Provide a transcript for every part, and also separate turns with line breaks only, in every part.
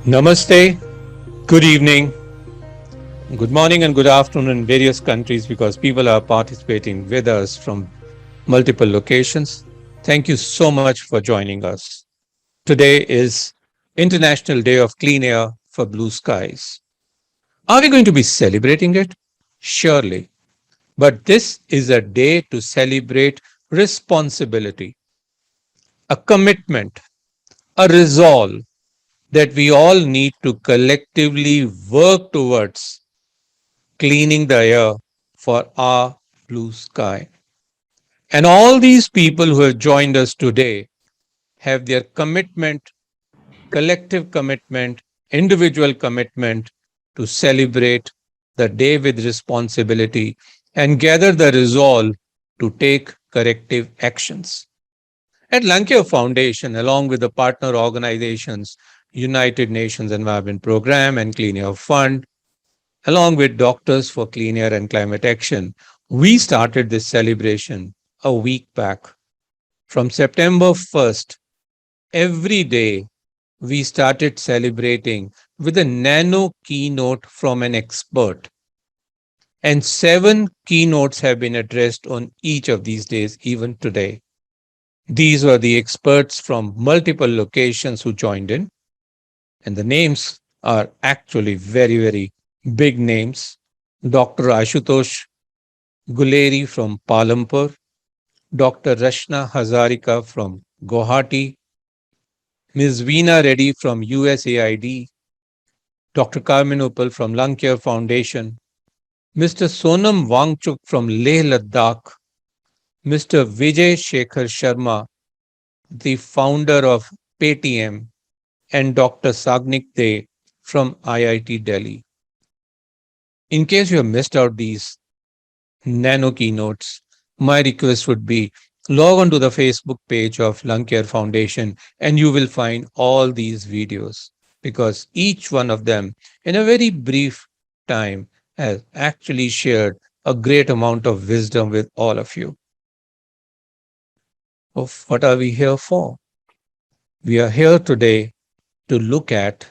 Namaste, good evening, good morning, and good afternoon in various countries because people are participating with us from multiple locations. Thank you so much for joining us. Today is International Day of Clean Air for Blue Skies. Are we going to be celebrating it? Surely. But this is a day to celebrate responsibility, a commitment, a resolve that we all need to collectively work towards cleaning the air for our blue sky. And all these people who have joined us today have their commitment, collective commitment, individual commitment to celebrate the day with responsibility and gather the resolve to take corrective actions. At Lankya Foundation, along with the partner organizations, United Nations Environment Program and Clean Air Fund, along with Doctors for Clean Air and Climate Action, we started this celebration a week back. From September 1st, every day we started celebrating with a nano keynote from an expert. And 7 keynotes have been addressed on each of these days, even today. These were the experts from multiple locations who joined in, and the names are actually very, very big names. Dr. Ashutosh Guleri from Palampur, Dr. Rashna Hazarika from Guwahati, Ms. Veena Reddy from USAID, Dr. Carmen Uppal from Lung Care Foundation, Mr. Sonam Wangchuk from Leh Ladakh, Mr. Vijay Shekhar Sharma, the founder of Paytm, and Dr. Sagnik De from IIT Delhi. In case you have missed out these nano keynotes, my request would be log on to the Facebook page of Lung Care Foundation and you will find all these videos because each one of them, in a very brief time, has actually shared a great amount of wisdom with all of you. Of what are we here for? We are here today to look at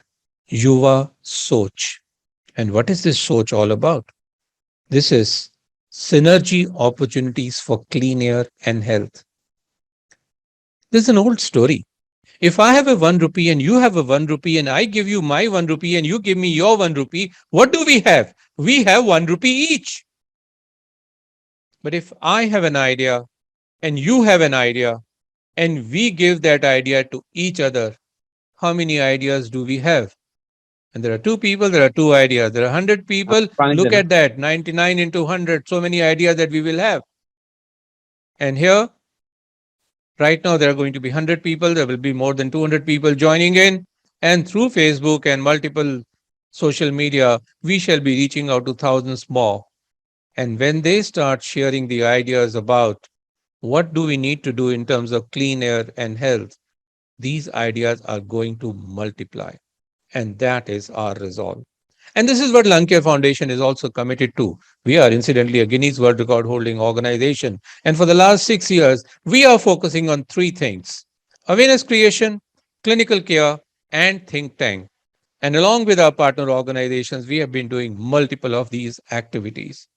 Yuva Soch. And what is this Soch all about? This is synergy opportunities for clean air and health. This is an old story. If I have a 1 rupee and you have a 1 rupee and I give you my 1 rupee and you give me your 1 rupee, what do we have? We have 1 rupee each. But if I have an idea and you have an idea and we give that idea to each other, how many ideas do we have? And there are 2 people, there are 2 ideas. There are 100 people. Look at that, 99 into 100, so many ideas that we will have. And here, right now, there are going to be 100 people. There will be more than 200 people joining in. And through Facebook and multiple social media, we shall be reaching out to thousands more. And when they start sharing the ideas about what do we need to do in terms of clean air and health, these ideas are going to multiply. And that is our resolve. And this is what Lung Care Foundation is also committed to. We are incidentally a Guinness World Record holding organization. And for the last 6 years, we are focusing on 3 things: awareness creation, clinical care, and think tank. And along with our partner organizations, we have been doing multiple of these activities.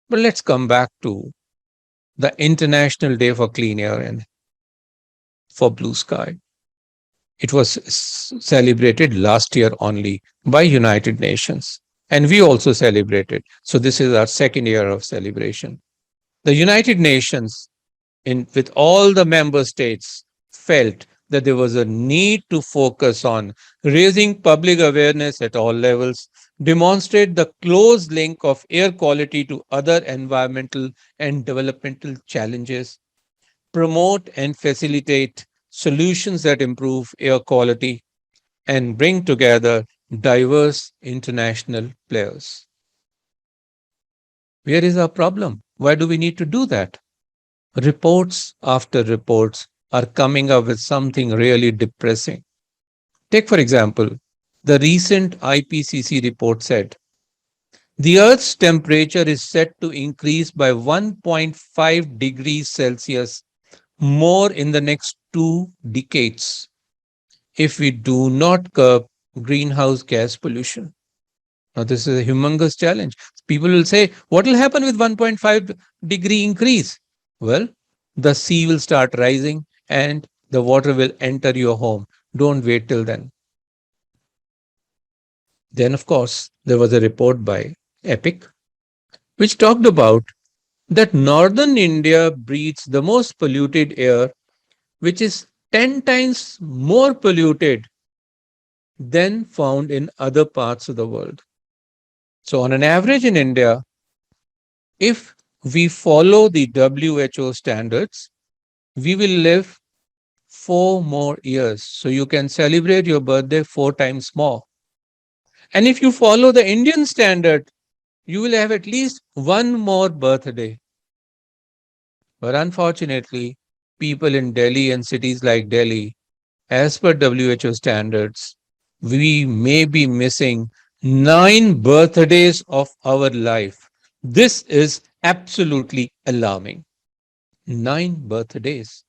But let's come back to the International Day for Clean Air and for Blue Sky. It was celebrated last year only by United Nations. And we also celebrated. So this is our second year of celebration. The United Nations, with all the member states, felt that there was a need to focus on raising public awareness at all levels, demonstrate the close link of air quality to other environmental and developmental challenges, promote and facilitate solutions that improve air quality, and bring together diverse international players. Where is our problem? Why do we need to do that? Reports after reports are coming up with something really depressing. Take, for example, the recent IPCC report said the Earth's temperature is set to increase by 1.5 degrees Celsius more in the next 2 decades if we do not curb greenhouse gas pollution. Now, this is a humongous challenge. People will say, what will happen with 1.5-degree increase? Well, the sea will start rising and the water will enter your home. Don't wait till then. Then, of course, there was a report by EPIC, which talked about that northern India breathes the most polluted air, which is 10 times more polluted than found in other parts of the world. So, on an average in India, if we follow the WHO standards, we will live 4 more years. So, you can celebrate your birthday 4 times more. And if you follow the Indian standard, you will have at least one more birthday. But unfortunately, people in Delhi and cities like Delhi, as per WHO standards, we may be missing 9 birthdays of our life. This is absolutely alarming. 9 birthdays.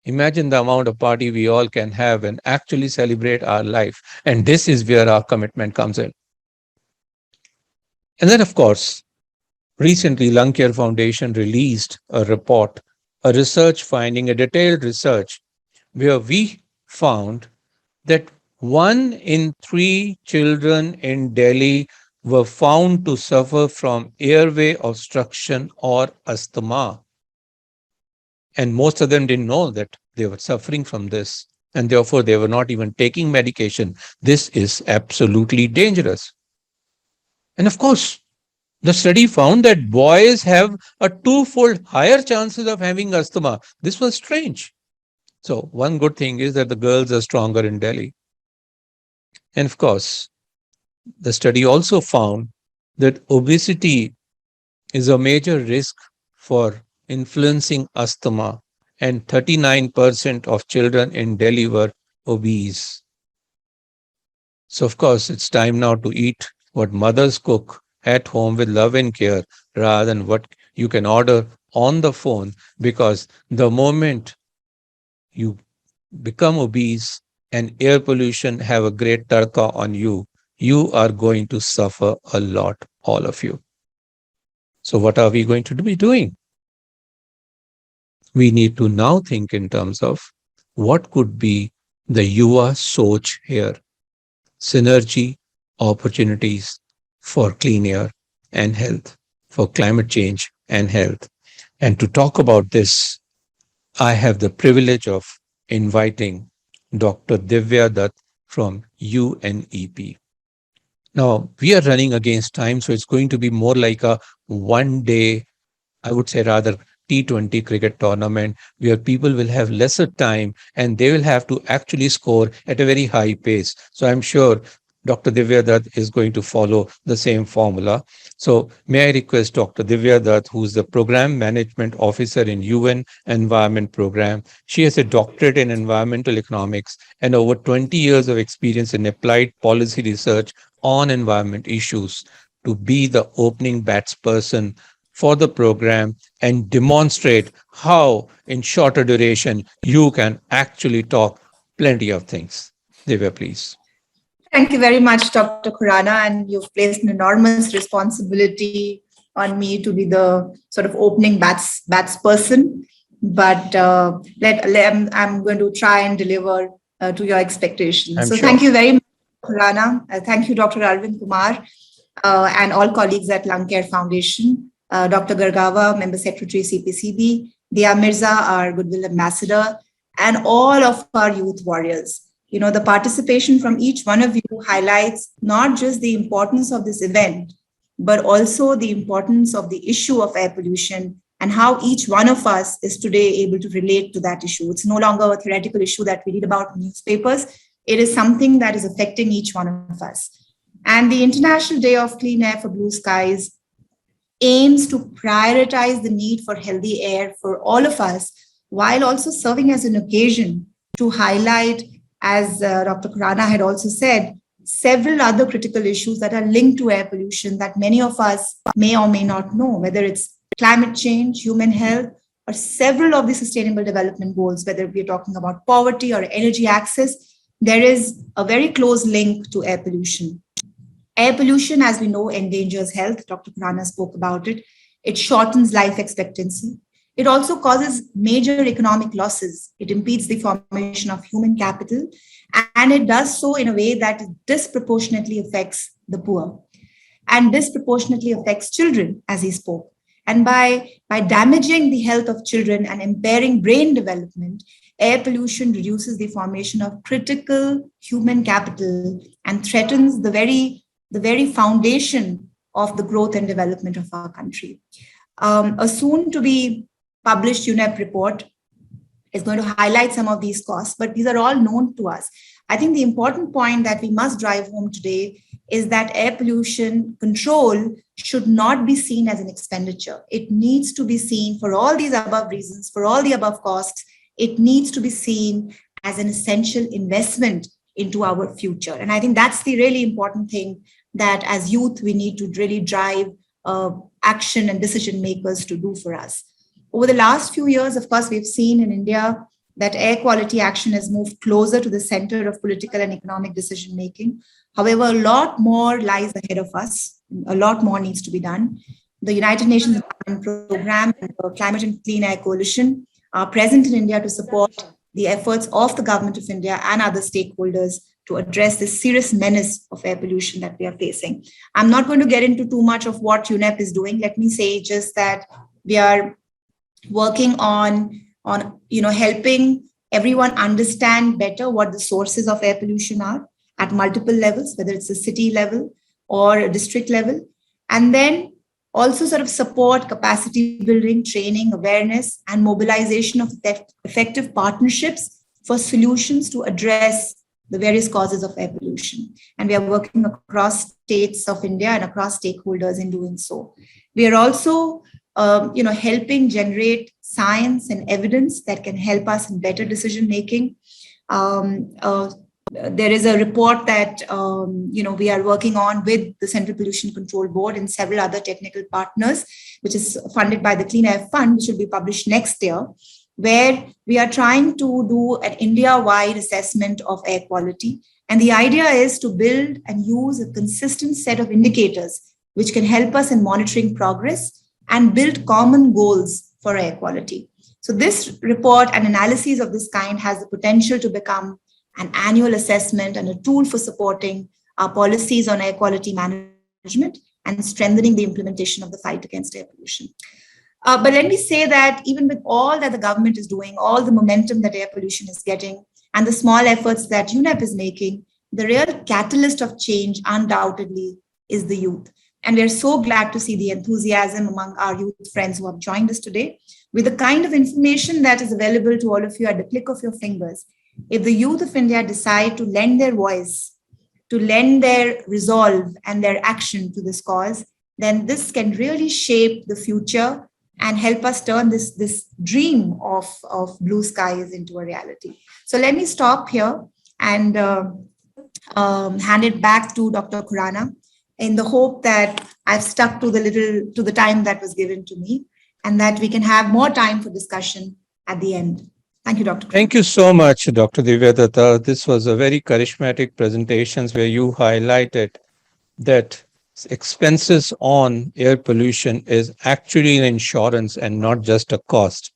Imagine the amount of party we all can have and actually celebrate our life. And this is where our commitment comes in. And then, of course, recently, Lung Care Foundation released a report, a research finding, a detailed research, where we found that 1 in 3 children in Delhi were found to suffer from airway obstruction or asthma. And most of them didn't know that they were suffering from this. And therefore, they were not even taking medication. This is absolutely dangerous. And of course, the study found that boys have a twofold higher chances of having asthma. This was strange. So, one good thing is that the girls are stronger in Delhi. And of course, the study also found that obesity is a major risk for influencing asthma, and 39% of children in Delhi were obese. So, of course, it's time now to eat what mothers cook at home with love and care rather than what you can order on the phone, because the moment you become obese and air pollution have a great tarka on you, you are going to suffer a lot, all of you. So what are we going to be doing? We need to now think in terms of what could be the Yuva Soch here. Synergy, opportunities for clean air and health, for climate change and health. And to talk about this, I have the privilege of inviting Dr. Divya Dutt from UNEP. Now, we are running against time, so it's going to be more like a 1 day, I would say rather T20 cricket tournament, where people will have lesser time and they will have to actually score at a very high pace. So I'm sure Dr. Divya Dutt is going to follow the same formula. So may I request Dr. Divya Dutt, who's the Program Management Officer in UN Environment Program. She has a doctorate in environmental economics and over 20 years of experience in applied policy research on environment issues, to be the opening bats person for the program and demonstrate how, in shorter duration, you can actually talk plenty of things. Divya, please.
Thank you very much, Dr. Khurana, and you've placed an enormous responsibility on me to be the sort of opening bats person. But I'm going to try and deliver to your expectations.
I'm
So
sure.
thank you very much, Khurana. Thank you, Dr. Arvind Kumar, and all colleagues at Lung Care Foundation. Dr. Gargawa, Member Secretary, CPCB, Dia Mirza, our Goodwill Ambassador, and all of our youth warriors. You know, the participation from each one of you highlights not just the importance of this event, but also the importance of the issue of air pollution and how each one of us is today able to relate to that issue. It's no longer a theoretical issue that we read about in newspapers. It is something that is affecting each one of us. And the International Day of Clean Air for Blue Skies aims to prioritize the need for healthy air for all of us, while also serving as an occasion to highlight, as Dr. Khurana had also said, several other critical issues that are linked to air pollution that many of us may or may not know, whether it's climate change, human health, or several of the sustainable development goals, whether we're talking about poverty or energy access. there is a very close link to air pollution. Air pollution, as we know, endangers health. Dr. Khurana spoke about it. It shortens life expectancy. It also causes major economic losses. It impedes the formation of human capital, and it does so in a way that disproportionately affects the poor and disproportionately affects children, as he spoke. And by damaging the health of children and impairing brain development, air pollution reduces the formation of critical human capital and threatens the very foundation of the growth and development of our country. A soon to be published UNEP report is going to highlight some of these costs, but these are all known to us. I think the important point that we must drive home today is that air pollution control should not be seen as an expenditure. It needs to be seen, for all these above reasons, for all the above costs, it needs to be seen as an essential investment into our future. And I think that's the really important thing, that as youth, we need to really drive action and decision makers to do for us. Over the last few years, of course, we've seen in India that air quality action has moved closer to the center of political and economic decision making. However, a lot more lies ahead of us. A lot more needs to be done. The United Nations Program and the Climate and Clean Air Coalition are present in India to support the efforts of the Government of India and other stakeholders to address this serious menace of air pollution that we are facing. I'm not going to get into too much of what UNEP is doing. Let me say just that we are working on helping everyone understand better what the sources of air pollution are at multiple levels, whether it's a city level or a district level, and then also sort of support capacity building, training, awareness, and mobilization of effective partnerships for solutions to address the various causes of air pollution. And we are working across states of India and across stakeholders in doing so. We are also helping generate science and evidence that can help us in better decision making. There is a report that we are working on with the Central Pollution Control Board and several other technical partners, which is funded by the Clean Air Fund, which will be published next year, where we are trying to do an India-wide assessment of air quality. And the idea is to build and use a consistent set of indicators which can help us in monitoring progress and build common goals for air quality. So this report and analysis of this kind has the potential to become an annual assessment and a tool for supporting our policies on air quality management and strengthening the implementation of the fight against air pollution. But let me say that even with all that the government is doing, all the momentum that air pollution is getting, and the small efforts that UNEP is making, the real catalyst of change undoubtedly is the youth. And we are so glad to see the enthusiasm among our youth friends who have joined us today with the kind of information that is available to all of you at the click of your fingers. If the youth of India decide to lend their voice, to lend their resolve and their action to this cause, then this can really shape the future and help us turn this dream of blue skies into a reality. So let me stop here and hand it back to Dr. Khurana, in the hope that I've stuck to the time that was given to me, and that we can have more time for discussion at the end. Thank you, Dr.
Thank you so much, Dr. Divyadatta. This was a very charismatic presentation where you highlighted that expenses on air pollution is actually an insurance and not just a cost.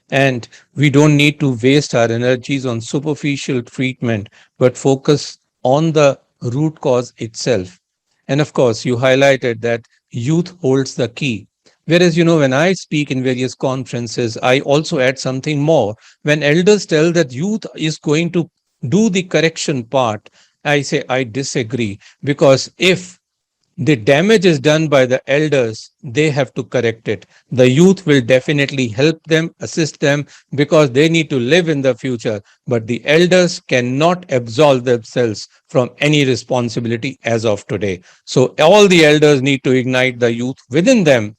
And we don't need to waste our energies on superficial treatment, but focus on the root cause itself. And of course, you highlighted that youth holds the key. Whereas, when I speak in various conferences, I also add something more. When elders tell that youth is going to do the correction part, I say I disagree, because if the damage is done by the elders, they have to correct it. The youth will definitely help them, assist them, because they need to live in the future. But the elders cannot absolve themselves from any responsibility as of today. So all the elders need to ignite the youth within them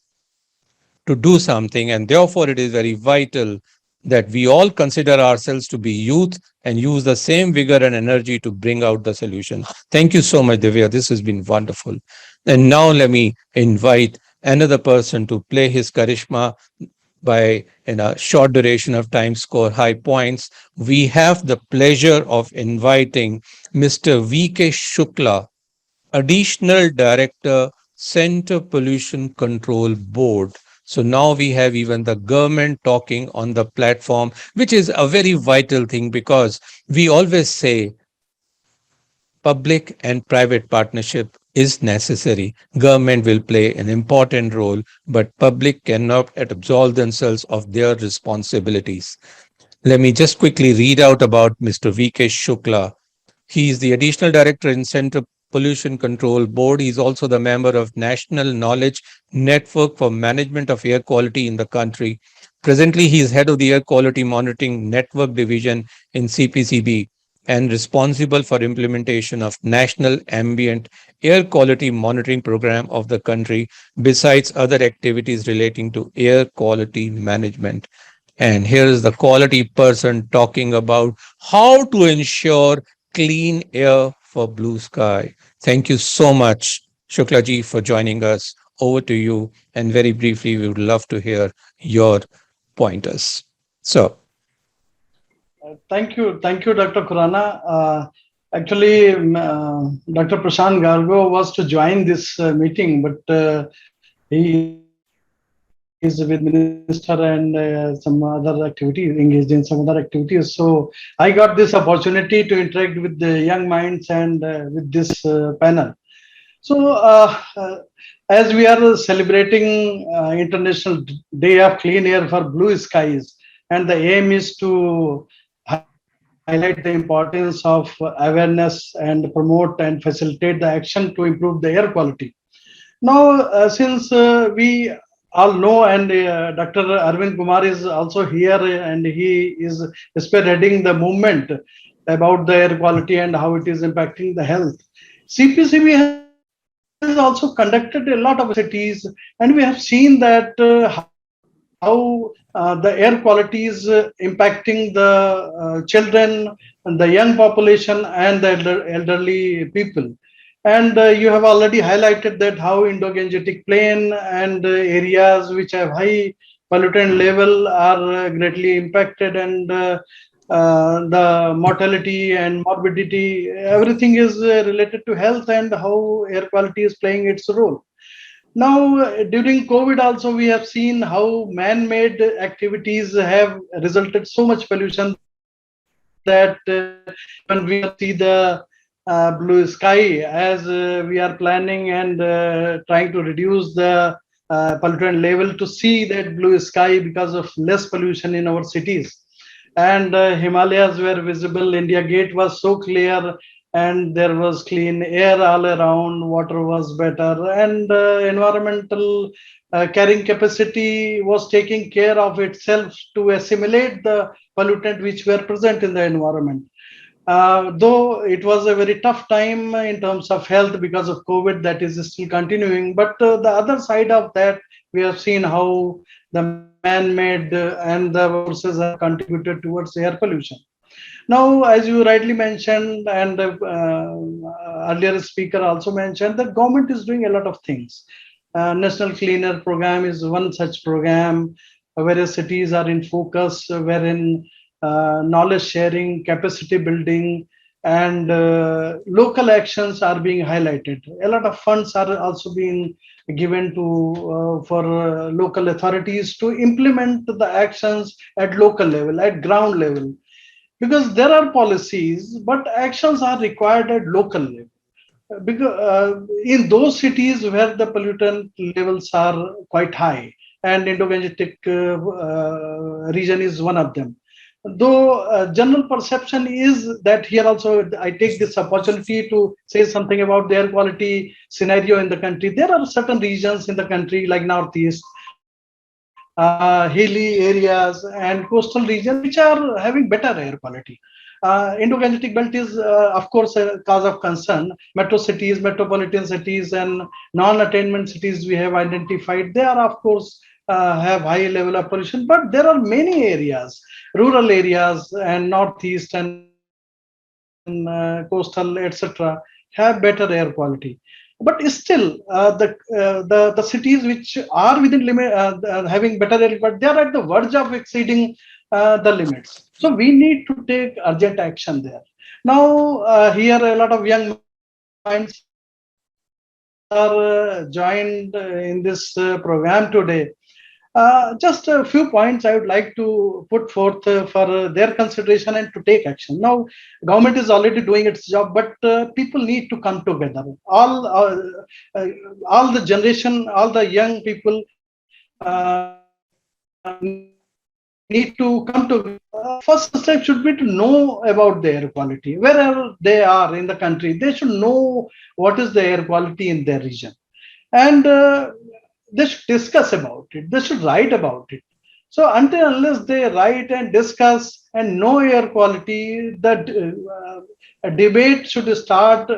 to do something. And therefore, it is very vital that we all consider ourselves to be youth and use the same vigor and energy to bring out the solution. Thank you so much, Divya. This has been wonderful. And now let me invite another person to play his charisma, by in a short duration of time score high points. We have the pleasure of inviting Mr. VK Shukla, Additional Director, Center Pollution Control Board. So now we have even the government talking on the platform, which is a very vital thing because we always say public and private partnership is necessary. Government will play an important role, but public cannot absolve themselves of their responsibilities. Let me just quickly read out about Mr. VK Shukla. He is the additional director in Center Pollution Control Board. He is also the member of National Knowledge Network for Management of Air Quality in the country. Presently, he is head of the Air Quality Monitoring Network Division in CPCB and responsible for implementation of National Ambient Air Quality Monitoring Program of the country, besides other activities relating to air quality management. And here is the quality person talking about how to ensure clean air for blue sky. Thank you so much, Shukla ji, for joining us. Over to you. And very briefly, we would love to hear your pointers. So,
Thank you, Dr. Khurana. Actually, Dr. Prashant Gargo was to join this meeting, but he is with minister and some other activities, engaged in some other activities. So I got this opportunity to interact with the young minds and with this panel. So as we are celebrating International Day of Clean Air for Blue Skies, and the aim is to highlight the importance of awareness and promote and facilitate the action to improve the air quality. Now, since we all know, and Dr. Arvind Kumar is also here, and he is spearheading the movement about the air quality and how it is impacting the health. CPCB has also conducted a lot of cities, and we have seen that how the air quality is impacting the children and the young population and the elderly people. And you have already highlighted that how Indo-Gangetic Plain and areas which have high pollutant level are greatly impacted, and the mortality and morbidity, everything is related to health and how air quality is playing its role. Now, during COVID also, we have seen how man-made activities have resulted so much pollution that when we see the blue sky as we are planning and trying to reduce the pollutant level to see that blue sky because of less pollution in our cities. And Himalayas were visible, India Gate was so clear, and there was clean air all around, water was better, and environmental carrying capacity was taking care of itself to assimilate the pollutant which were present in the environment. Though it was a very tough time in terms of health because of COVID, that is still continuing. But the other side of that, we have seen how the man-made and the forces have contributed towards air pollution. Now, as you rightly mentioned, and earlier speaker also mentioned, the government is doing a lot of things. National Clean Air Program is one such program. Various cities are in focus, wherein knowledge sharing, capacity building, and local actions are being highlighted. A lot of funds are also being given to for local authorities to implement the actions at local level, at ground level, because there are policies, but actions are required at local level. Because in those cities where the pollutant levels are quite high, and Indo-Gangetic region is one of them. Though general perception is that here also, I take this opportunity to say something about the air quality scenario in the country. There are certain regions in the country like Northeast, hilly areas and coastal regions which are having better air quality. Indo-Gangetic belt is, of course, a cause of concern. Metro cities, metropolitan cities, and non-attainment cities we have identified. They are, of course, have high level of pollution, but there are many areas, rural areas and northeast and coastal, etc., have better air quality. But still, the cities which are within limit, having better air quality, they are at the verge of exceeding the limits. So we need to take urgent action there. Now, here a lot of young minds are joined in this program today. Just a few points I would like to put forth for their consideration and to take action. Now, government is already doing its job, but people need to come together. All the generation, all the young people need to come to. First step should be to know about the air quality. Wherever they are in the country, they should know what is the air quality in their region. And they should discuss about it. They should write about it. So until unless they write and discuss and know air quality, that a debate should start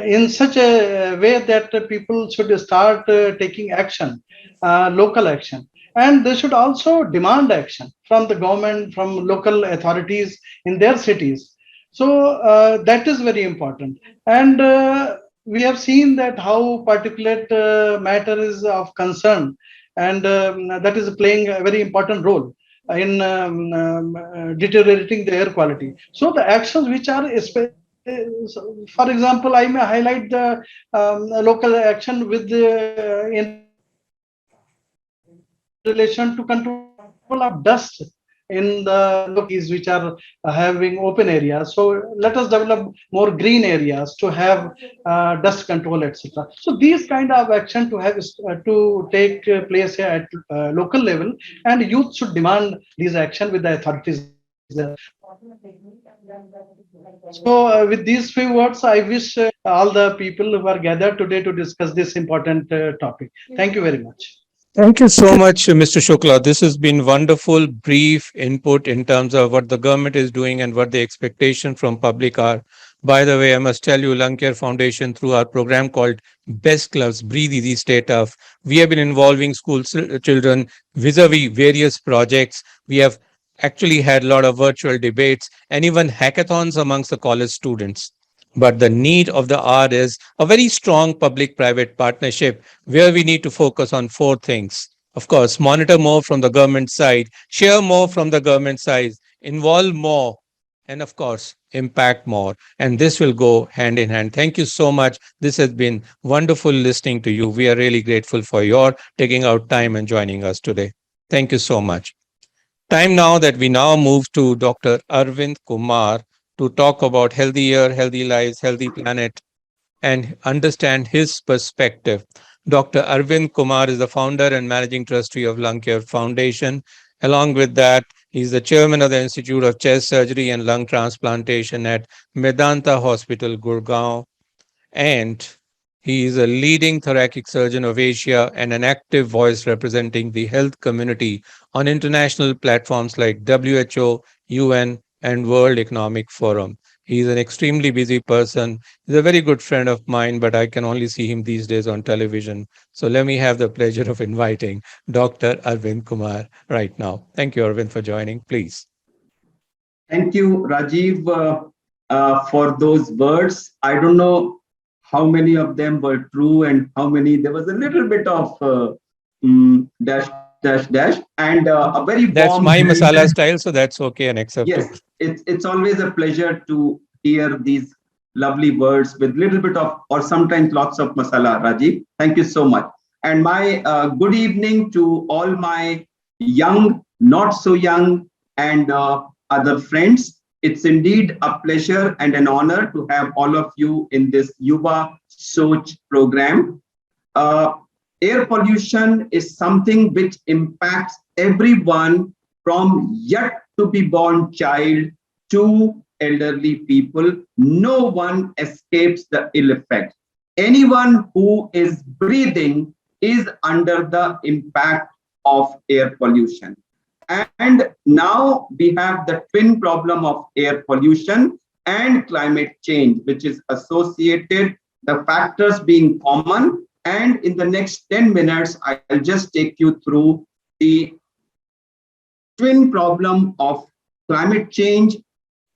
in such a way that people should start taking action, local action. And they should also demand action from the government, from local authorities in their cities. So that is very important. And we have seen that how particulate matter is of concern, and that is playing a very important role in deteriorating the air quality. So the actions which are, for example, I may highlight the local action with the, in relation to control of dust in the localities which are having open areas. So let us develop more green areas to have dust control, etc. So these kind of action to have to take place at local level, and youth should demand these action with the authorities there. So with these few words, I wish all the people who are gathered today to discuss this important topic. Thank you very much.
Thank you so much, Mr. Shukla. This has been wonderful, brief input in terms of what the government is doing and what the expectation from public are. By the way, I must tell you, Lung Care Foundation, through our program called Best Clubs, Breathe Easy State of, we have been involving school children vis-a-vis various projects. We have actually had a lot of virtual debates and even hackathons amongst the college students. But the need of the hour is a very strong public-private partnership where we need to focus on four things. Of course, monitor more from the government side, share more from the government side, involve more, and of course, impact more. And this will go hand in hand. Thank you so much. This has been wonderful listening to you. We are really grateful for your taking out time and joining us today. Thank you so much. Time now that we now move to Dr. Arvind Kumar to talk about healthy air, healthy lives, healthy planet, and understand his perspective. Dr. Arvind Kumar is the founder and managing trustee of Lung Care Foundation. Along with that, he's the chairman of the Institute of Chest Surgery and Lung Transplantation at Medanta Hospital, Gurgaon. And he is a leading thoracic surgeon of Asia and an active voice representing the health community on international platforms like WHO, UN, and World Economic Forum. He's an extremely busy person. He's a very good friend of mine, but I can only see him these days on television. So let me have the pleasure of inviting Dr. Arvind Kumar right now. Thank you, Arvind, for joining. Please.
Thank you, Rajiv, for those words. I don't know how many of them were true and how many, there was a little bit of dash, and a very
That's
warm
my masala style, so that's okay and accepted.
Yes, it's always a pleasure to hear these lovely words with little bit of, or sometimes lots of masala, Rajiv. Thank you so much. And my good evening to all my young, not so young, and other friends. It's indeed a pleasure and an honor to have all of you in this Yuva Soch program. Air pollution is something which impacts everyone from yet to be born child to elderly people. No one escapes the ill effect. Anyone who is breathing is under the impact of air pollution. And now we have the twin problem of air pollution and climate change, which is associated, the factors being common. And in the next 10 minutes, I'll just take you through the twin problem of climate change,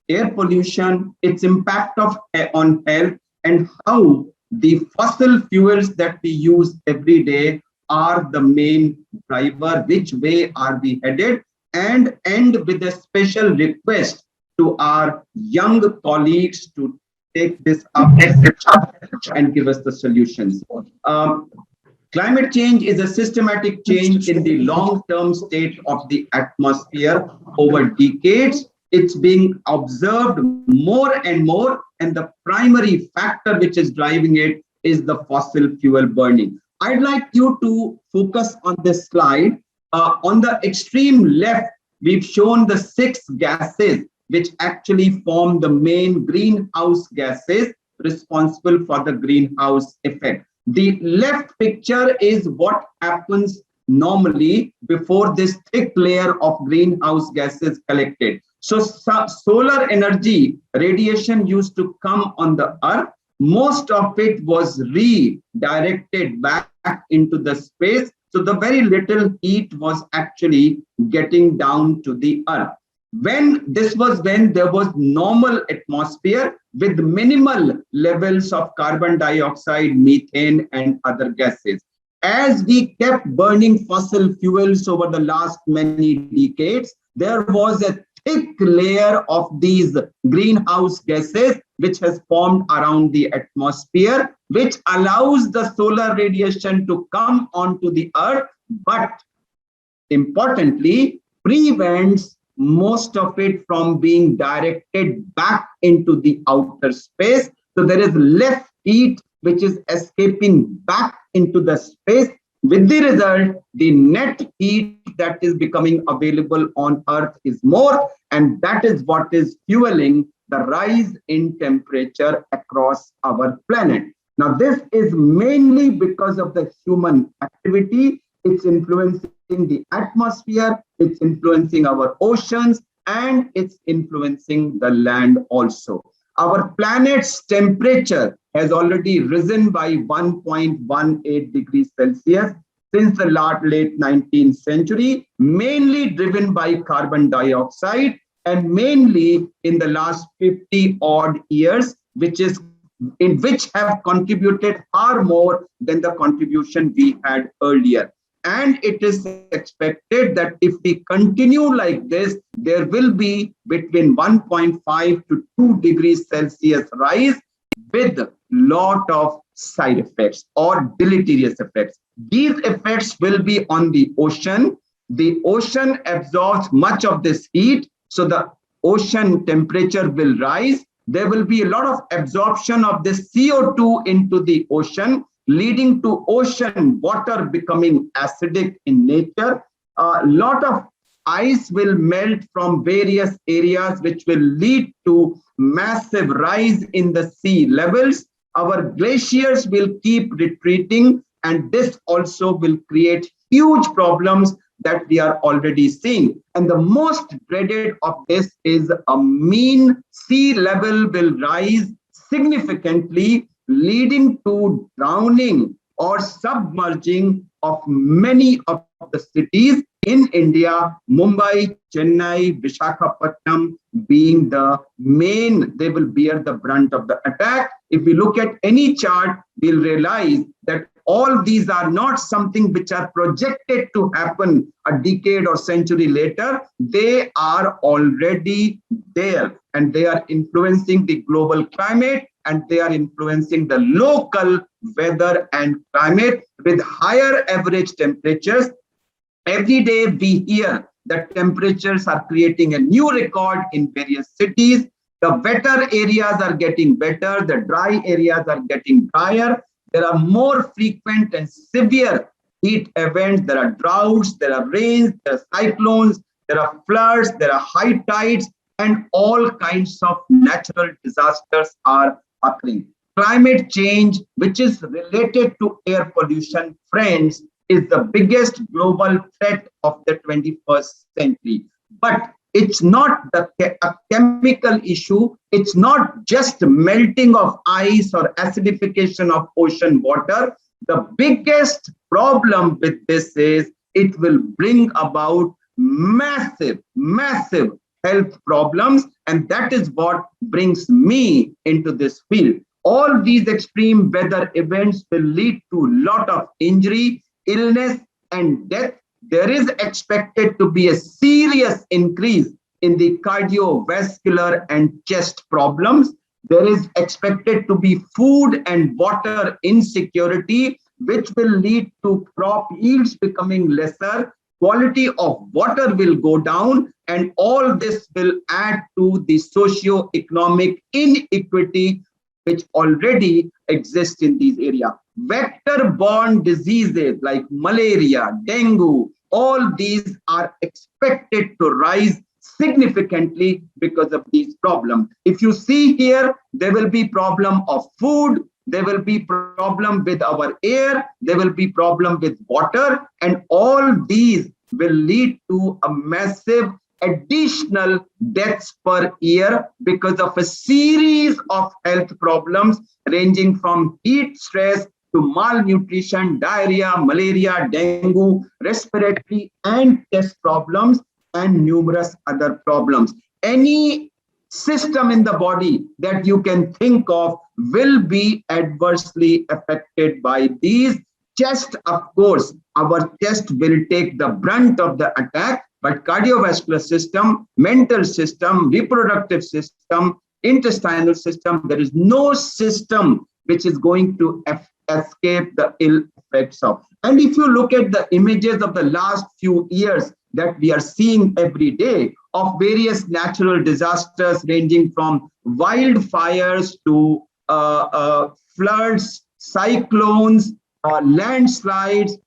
air pollution, its impact on health, and how the fossil fuels that we use every day are the main driver, which way are we headed, and end with a special request to our young colleagues to take this up and give us the solutions. Climate change is a systematic change in the long-term state of the atmosphere over decades. It's being observed more and more, and the primary factor which is driving it is the fossil fuel burning. I'd like you to focus on this slide. On the extreme left, we've shown the 6 gases which actually form the main greenhouse gases responsible for the greenhouse effect. The left picture is what happens normally before this thick layer of greenhouse gases collected. So solar energy radiation used to come on the earth. Most of it was redirected back into the space. So the very little heat was actually getting down to the earth. When there was normal atmosphere with minimal levels of carbon dioxide, methane, and other gases. As we kept burning fossil fuels over the last many decades, there was a thick layer of these greenhouse gases which has formed around the atmosphere, which allows the solar radiation to come onto the earth, but importantly, prevents most of it from being directed back into the outer space. So there is less heat which is escaping back into the space. With the result, the net heat that is becoming available on Earth is more, and that is what is fueling the rise in temperature across our planet. Now, this is mainly because of the human activity. It's influencing the atmosphere, it's influencing our oceans, and it's influencing the land also. Our planet's temperature has already risen by 1.18 degrees Celsius since the late 19th century, mainly driven by carbon dioxide, and mainly in the last 50 odd years, which have contributed far more than the contribution we had earlier. And it is expected that if we continue like this, there will be between 1.5 to 2 degrees Celsius rise with a lot of side effects or deleterious effects. These effects will be on the ocean. The ocean absorbs much of this heat, so the ocean temperature will rise. There will be a lot of absorption of this CO2 into the ocean, leading to ocean water becoming acidic in nature. A lot of ice will melt from various areas, which will lead to massive rise in the sea levels. Our glaciers will keep retreating, and this also will create huge problems that we are already seeing. And the most dreaded of this is a mean sea level will rise significantly, leading to drowning or submerging of many of the cities in India, Mumbai, Chennai, Visakhapatnam being the main, they will bear the brunt of the attack. If we look at any chart, we'll realize that all these are not something which are projected to happen a decade or century later. They are already there, and they are influencing the global climate, and they are influencing the local weather and climate with higher average temperatures. Every day we hear that temperatures are creating a new record in various cities. The wetter areas are getting wetter, the dry areas are getting drier. There are more frequent and severe heat events. There are droughts, there are rains, there are cyclones, there are floods, there are high tides, and all kinds of natural disasters are occurring. Climate change, which is related to air pollution, friends, is the biggest global threat of the 21st century. But it's not a chemical issue. It's not just melting of ice or acidification of ocean water. The biggest problem with this is it will bring about massive health problems. And that is what brings me into this field. all these extreme weather events will lead to a lot of injury, illness, and death. There is expected to be a serious increase in the cardiovascular and chest problems. There is expected to be food and water insecurity, which will lead to crop yields becoming lesser. Quality of water will go down, and all this will add to the socio-economic inequity which already exists in these areas. Vector-borne diseases like malaria, dengue, all these are expected to rise significantly because of these problems. If you see here, there will be problem of food, there will be problem with our air, there will be problem with water, and all these will lead to a massive additional deaths per year because of a series of health problems ranging from heat stress to malnutrition, diarrhea, malaria, dengue, respiratory and chest problems, and numerous other problems. Any system in the body that you can think of will be adversely affected by these. Chest, of course, our chest will take the brunt of the attack, but cardiovascular system, mental system, reproductive system, intestinal system, there is no system which is going to escape the ill effects of. And if you look at the images of the last few years that we are seeing every day of various natural disasters ranging from wildfires to floods, cyclones, landslides,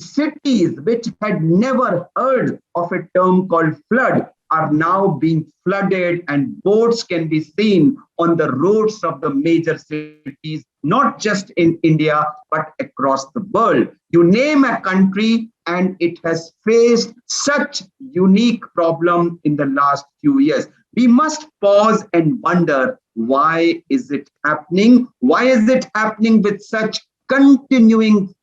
cities which had never heard of a term called flood are now being flooded, and boats can be seen on the roads of the major cities, not just in India, but across the world. You name a country and it has faced such unique problem in the last few years. We must pause and wonder, why is it happening? Why is it happening with such continuing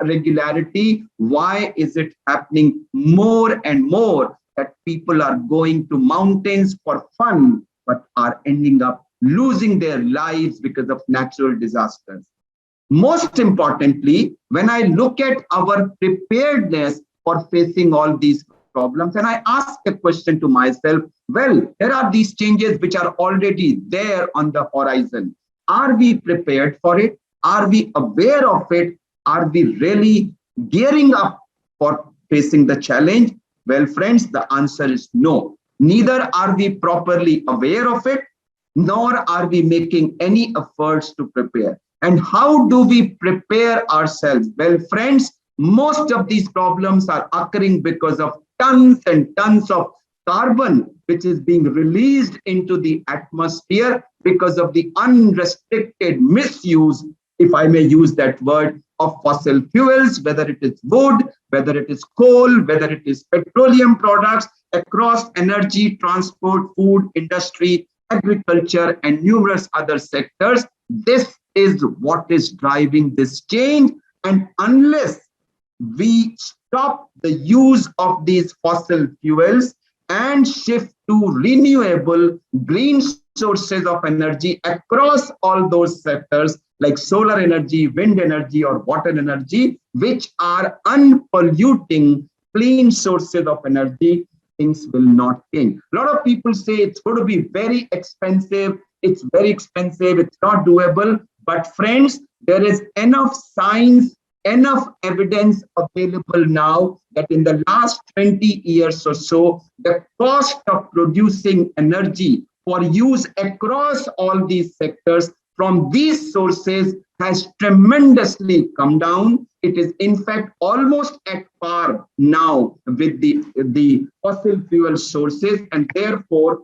regularity? Why is it happening more and more that people are going to mountains for fun, but are ending up losing their lives because of natural disasters? Most importantly, when I look at our preparedness for facing all these problems, and I ask a question to myself, well, there are these changes which are already there on the horizon. Are we prepared for it? Are we aware of it? Are we really gearing up for facing the challenge? Well, friends, the answer is no. Neither are we properly aware of it, nor are we making any efforts to prepare. And how do we prepare ourselves? Well, friends, most of these problems are occurring because of tons and tons of carbon which is being released into the atmosphere because of the unrestricted misuse, if I may use that word, of fossil fuels, whether it is wood, whether it is coal, whether it is petroleum products across energy, transport, food, industry, agriculture, and numerous other sectors. This is what is driving this change. And unless we stop the use of these fossil fuels and shift to renewable green sources of energy across all those sectors like solar energy, wind energy, or water energy, which are unpolluting clean sources of energy, things will not change. A lot of people say it's going to be very expensive. It's very expensive. It's not doable. But friends, there is enough science, enough evidence available now that in the last 20 years or so, the cost of producing energy for use across all these sectors from these sources has tremendously come down. It is in fact almost at par now with the fossil fuel sources, and therefore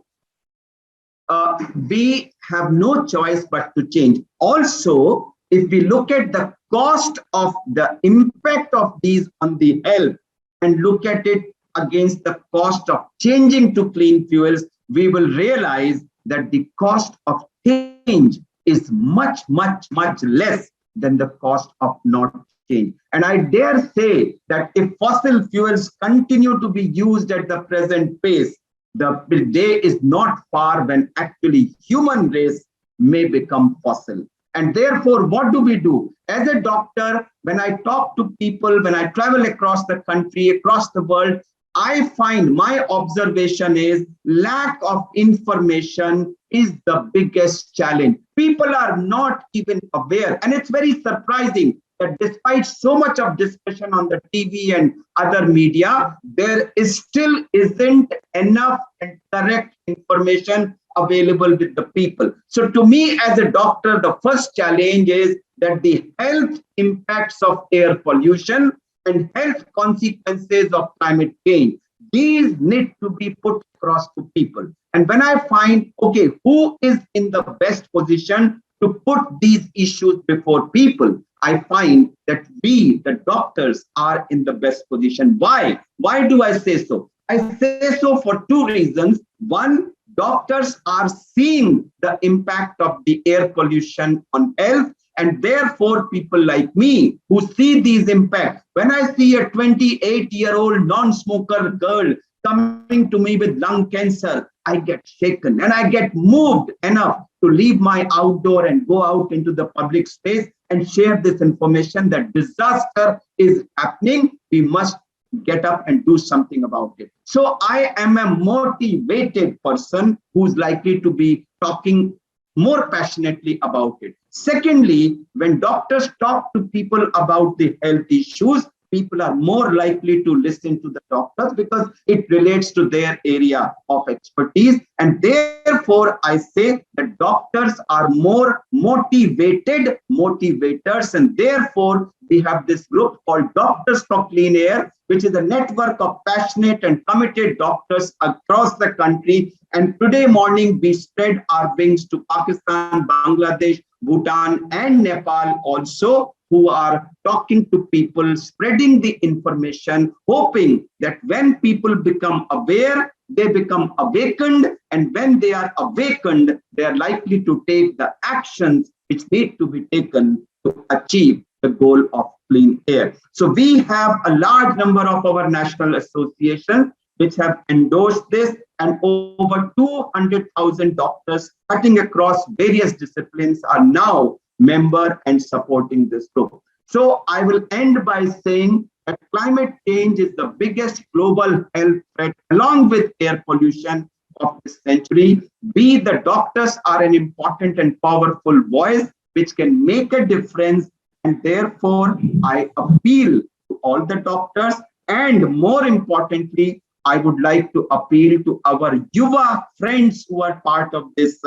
we have no choice but to change. Also, if we look at the cost of the impact of these on the health and look at it against the cost of changing to clean fuels, we will realize that the cost of change is much, much, much less than the cost of not change. And I dare say that if fossil fuels continue to be used at the present pace, the day is not far when actually human race may become fossil. And therefore, what do we do? As a doctor, when I talk to people, when I travel across the country, across the world, I find my observation is lack of information is the biggest challenge. People are not even aware. And it's very surprising that despite so much of discussion on the TV and other media, there is still isn't enough and correct information available with the people. So to me as a doctor, the first challenge is that the health impacts of air pollution and health consequences of climate change, these need to be put across to people. And when I find, okay, who is in the best position to put these issues before people, I find that we, the doctors, are in the best position. Why? Why do I say so? I say so for two reasons. One, doctors are seeing the impact of the air pollution on health, and therefore people like me who see these impacts. When I see a 28-year-old non-smoker girl coming to me with lung cancer, I get shaken and I get moved enough to leave my outdoor and go out into the public space and share this information that disaster is happening. We must get up and do something about it. So I am a motivated person who's likely to be talking more passionately about it. Secondly, when doctors talk to people about the health issues, people are more likely to listen to the doctors because it relates to their area of expertise. And therefore, I say that doctors are more motivated motivators. And therefore, we have this group called Doctors for Clean Air, which is a network of passionate and committed doctors across the country. And today morning, we spread our wings to Pakistan, Bangladesh, Bhutan, and Nepal also, who are talking to people, spreading the information, hoping that when people become aware, they become awakened. And when they are awakened, they are likely to take the actions which need to be taken to achieve the goal of clean air. So we have a large number of our national associations which have endorsed this, and over 200,000 doctors cutting across various disciplines are now member and supporting this group. So I will end by saying that climate change is the biggest global health threat along with air pollution of this century. We, the doctors, are an important and powerful voice which can make a difference. And therefore, I appeal to all the doctors, and more importantly, I would like to appeal to our Yuva friends who are part of this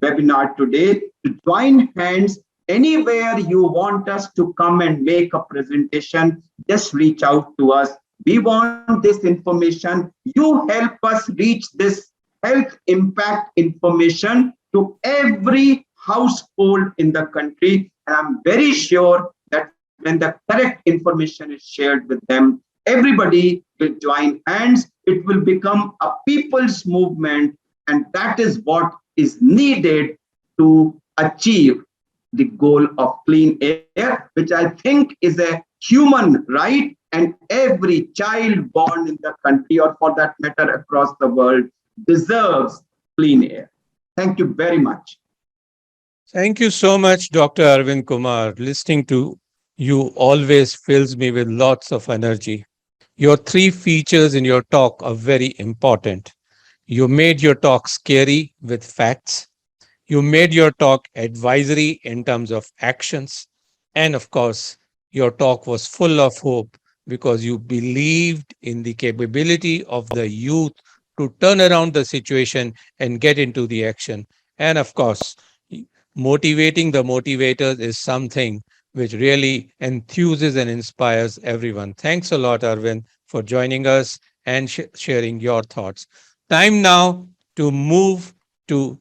webinar today to join hands. Anywhere you want us to come and make a presentation, just reach out to us. We want this information. You help us reach this health impact information to every household in the country. And I'm very sure that when the correct information is shared with them, everybody will join hands. It will become a people's movement. And that is what is needed to achieve the goal of clean air, which I think is a human right, and every child born in the country, or for that matter across the world, deserves clean air. Thank you very much.
Thank you so much, Dr. Arvind Kumar. Listening to you always fills me with lots of energy. Your three features in your talk are very important. You made your talk scary with facts. You made your talk advisory in terms of actions. And of course, your talk was full of hope because you believed in the capability of the youth to turn around the situation and get into the action. And of course, motivating the motivators is something which really enthuses and inspires everyone. Thanks a lot, Arvind, for joining us and sharing your thoughts. Time now to move to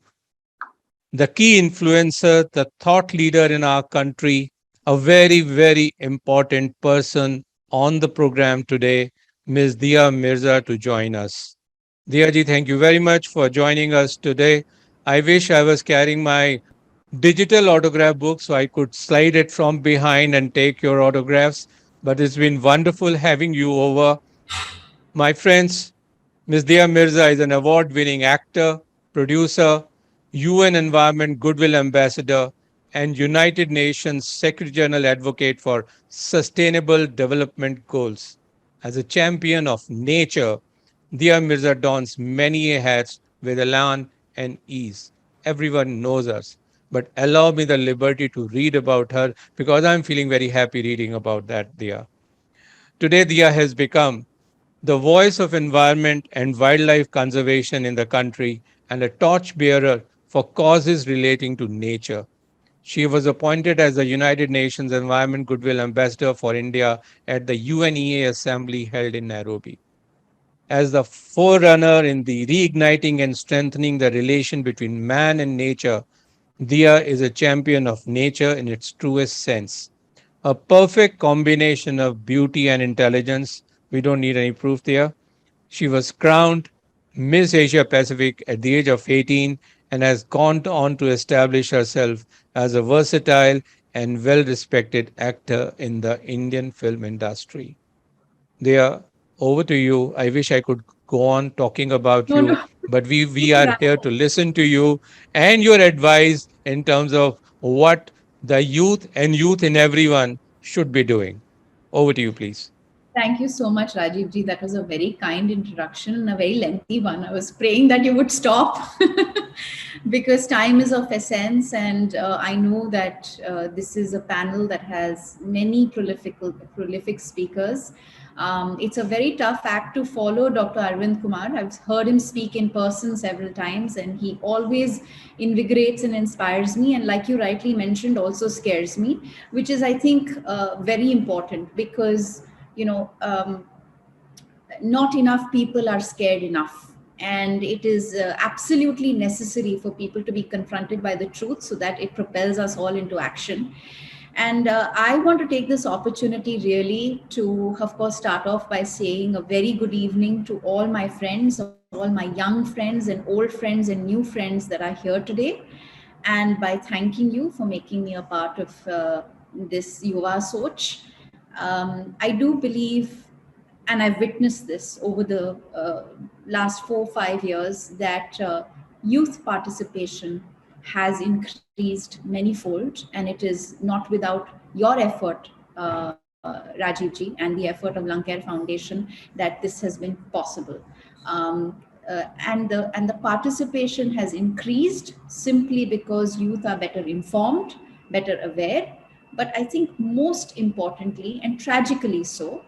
the key influencer, the thought leader in our country, a very, very important person on the program today, Ms. Dia Mirza, to join us. Dia ji, thank you very much for joining us today. I wish I was carrying my digital autograph book so I could slide it from behind and take your autographs, but it's been wonderful having you over. My friends, Ms. Dia Mirza is an award-winning actor, producer, UN Environment Goodwill Ambassador, and United Nations Secretary General Advocate for Sustainable Development Goals. As a champion of nature, Dia Mirza dons many hats with elan and ease. Everyone knows us, but allow me the liberty to read about her because I'm feeling very happy reading about that, Dia. Today, Dia has become the voice of environment and wildlife conservation in the country and a torchbearer for causes relating to nature. She was appointed as the United Nations Environment Goodwill Ambassador for India at the UNEA Assembly held in Nairobi. As the forerunner in the reigniting and strengthening the relation between man and nature, Dia is a champion of nature in its truest sense. A perfect combination of beauty and intelligence. We don't need any proof there. She was crowned Miss Asia Pacific at the age of 18 and has gone on to establish herself as a versatile and well respected actor in the Indian film industry. There, over to you. I wish I could go on talking about
No,
you,
no,
but we
please
are
wrap
here
up.
to listen to you and your advice in terms of what the youth and youth in everyone should be doing. Over to you, please.
Thank you so much, Rajiv ji. That was a very kind introduction and a very lengthy one. I was praying that you would stop because time is of essence, and I know that this is a panel that has many prolific speakers. It's a very tough act to follow, Dr. Arvind Kumar. I've heard him speak in person several times, and he always invigorates and inspires me. And like you rightly mentioned, also scares me, which is, I think, very important because not enough people are scared enough, and it is absolutely necessary for people to be confronted by the truth so that it propels us all into action. And I want to take this opportunity really to, of course, start off by saying a very good evening to all my friends, all my young friends and old friends and new friends that are here today, and by thanking you for making me a part of this Yuva Soch. I do believe, and I've witnessed this over the last 4 or 5 years, that youth participation has increased manyfold, and it is not without your effort, Rajiv ji, and the effort of Lankair Foundation that this has been possible. Um, and the participation has increased simply because youth are better informed, better aware, but I think most importantly and tragically so,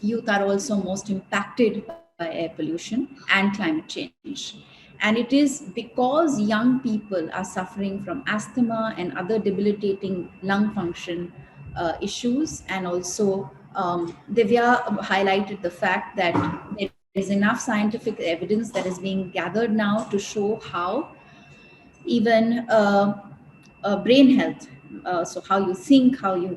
youth are also most impacted by air pollution and climate change. And it is because young people are suffering from asthma and other debilitating lung function issues. And also, Divya highlighted the fact that there is enough scientific evidence that is being gathered now to show how even brain health, so how you think, how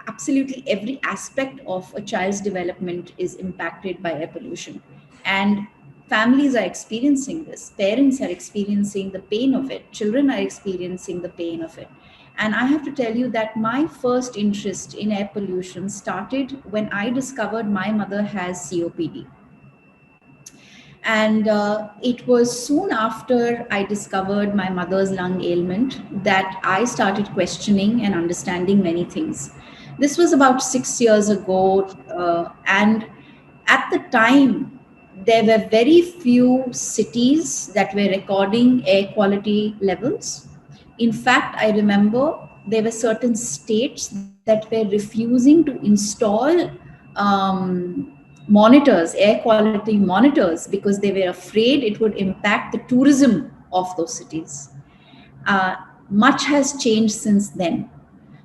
absolutely every aspect of a child's development is impacted by air pollution. And families are experiencing this, parents are experiencing the pain of it, children are experiencing the pain of it. And I have to tell you that my first interest in air pollution started when I discovered my mother has COPD. And it was soon after I discovered my mother's lung ailment that I started questioning and understanding many things. This was about 6 years ago. And at the time, there were very few cities that were recording air quality levels. In fact, I remember there were certain states that were refusing to install monitors, air quality monitors, because they were afraid it would impact the tourism of those cities. Much has changed since then.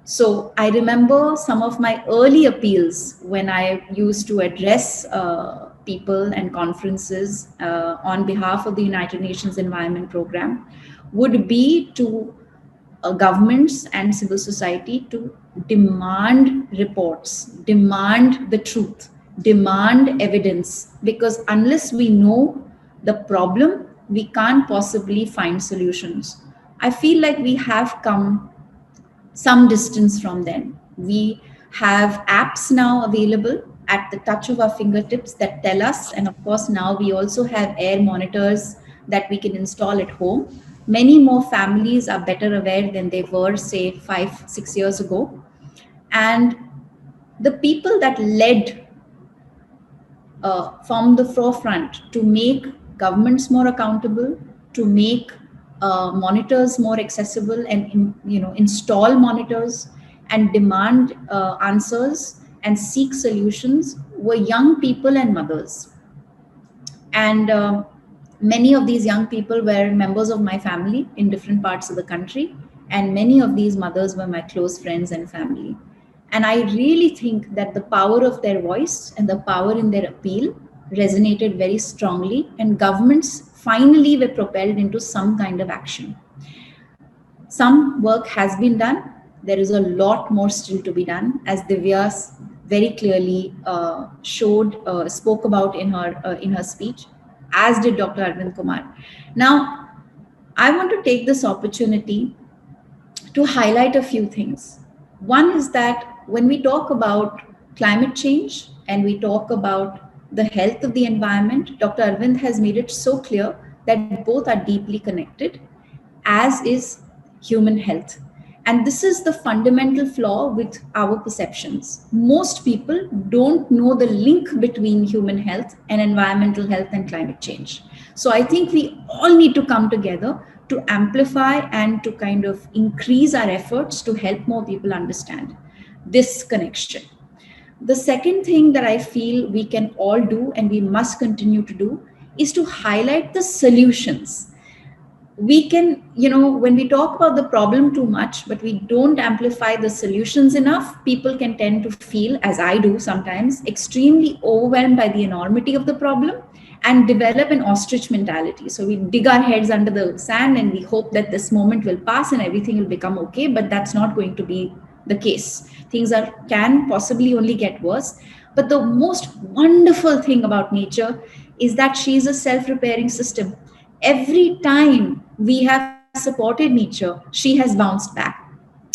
So I remember some of my early appeals when I used to address people and conferences on behalf of the United Nations Environment Program would be to governments and civil society to demand reports, demand the truth, demand evidence, because unless we know the problem, we can't possibly find solutions. I feel like we have come some distance from then. We have apps now available at the touch of our fingertips that tell us, and of course, now we also have air monitors that we can install at home. Many more families are better aware than they were, say, 5-6 years ago. And the people that led from the forefront to make governments more accountable, to make monitors more accessible, and install monitors and demand answers and seek solutions, were young people and mothers. And many of these young people were members of my family in different parts of the country, and many of these mothers were my close friends and family. And I really think that the power of their voice and the power in their appeal resonated very strongly, and governments finally were propelled into some kind of action. Some work has been done. There is a lot more still to be done, as Divya very clearly spoke about in her speech, as did Dr. Arvind Kumar. Now, I want to take this opportunity to highlight a few things. One is that when we talk about climate change and we talk about the health of the environment, Dr. Arvind has made it so clear that both are deeply connected, as is human health. And this is the fundamental flaw with our perceptions. Most people don't know the link between human health and environmental health and climate change. So I think we all need to come together to amplify and to kind of increase our efforts to help more people understand this connection. The second thing that I feel we can all do, and we must continue to do, is to highlight the solutions. We can, when we talk about the problem too much, but we don't amplify the solutions enough, people can tend to feel, as I do sometimes, extremely overwhelmed by the enormity of the problem and develop an ostrich mentality. So we dig our heads under the sand and we hope that this moment will pass and everything will become okay, but that's not going to be the case. Things can possibly only get worse. But the most wonderful thing about nature is that she is a self-repairing system. Every time we have supported nature, she has bounced back.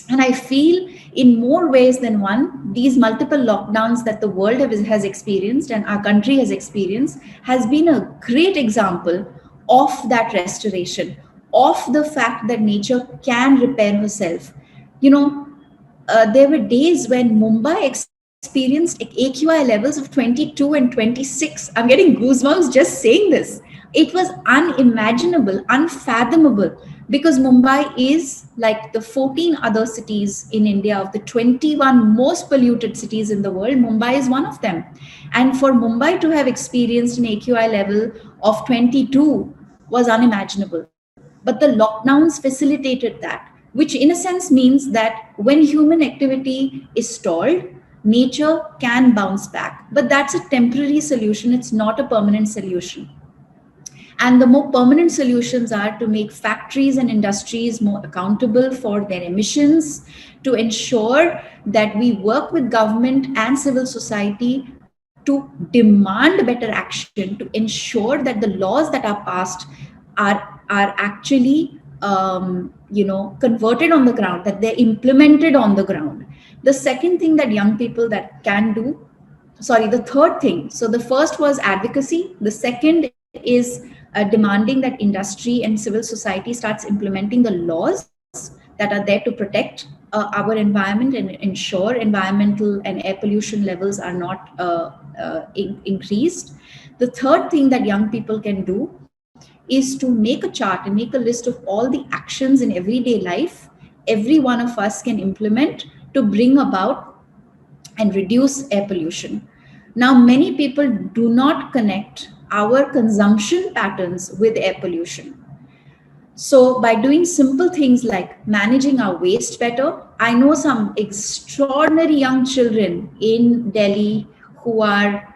And I feel in more ways than one, these multiple lockdowns that the world has experienced and our country has experienced has been a great example of that restoration, of the fact that nature can repair herself. There were days when Mumbai experienced AQI levels of 22 and 26. I'm getting goosebumps just saying this. It was unimaginable, unfathomable, because Mumbai is like the 14 other cities in India. Of the 21 most polluted cities in the world, Mumbai is one of them. And for Mumbai to have experienced an AQI level of 22 was unimaginable. But the lockdowns facilitated that, which in a sense means that when human activity is stalled, nature can bounce back. But that's a temporary solution. It's not a permanent solution. And the more permanent solutions are to make factories and industries more accountable for their emissions, to ensure that we work with government and civil society to demand better action, to ensure that the laws that are passed are actually converted on the ground, that they're implemented on the ground. The second thing that young people that can do, the third thing. So the first was advocacy. The second is demanding that industry and civil society starts implementing the laws that are there to protect our environment and ensure environmental and air pollution levels are not increased. The third thing that young people can do is to make a chart and make a list of all the actions in everyday life every one of us can implement to bring about and reduce air pollution. Now, many people do not connect our consumption patterns with air pollution. So by doing simple things like managing our waste better, I know some extraordinary young children in Delhi who are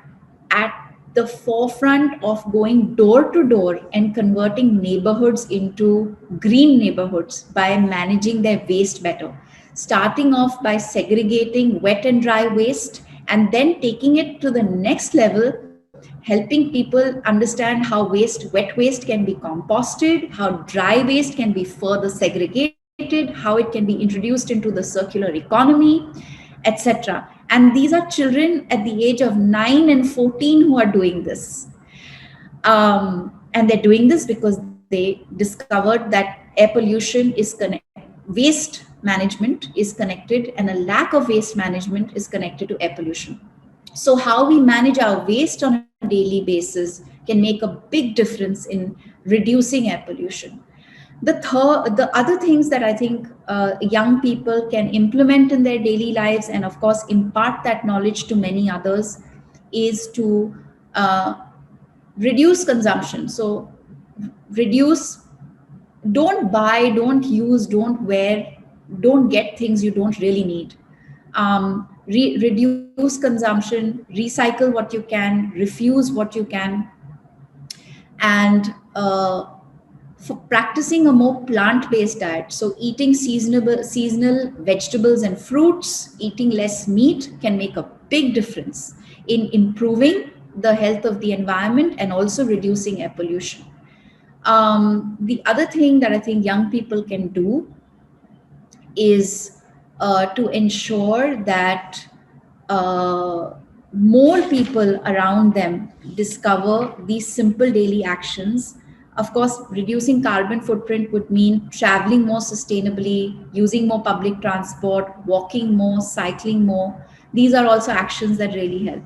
at the forefront of going door to door and converting neighborhoods into green neighborhoods by managing their waste better, starting off by segregating wet and dry waste and then taking it to the next level, helping people understand how wet waste can be composted, how dry waste can be further segregated, how it can be introduced into the circular economy, etc. And these are children at the age of 9 and 14 who are doing this. And they're doing this because they discovered that air pollution is waste management is connected, and a lack of waste management is connected to air pollution. So how we manage our waste on a daily basis can make a big difference in reducing air pollution. The other things that I think young people can implement in their daily lives, and of course impart that knowledge to many others, is to reduce consumption. So reduce, don't buy, don't use, don't wear, don't get things you don't really need. Reduce consumption, recycle what you can, refuse what you can, and for practicing a more plant-based diet. So eating seasonal vegetables and fruits, eating less meat can make a big difference in improving the health of the environment and also reducing air pollution. The other thing that I think young people can do is to ensure that more people around them discover these simple daily actions. Of course, reducing carbon footprint would mean traveling more sustainably, using more public transport, walking more, cycling more. These are also actions that really help.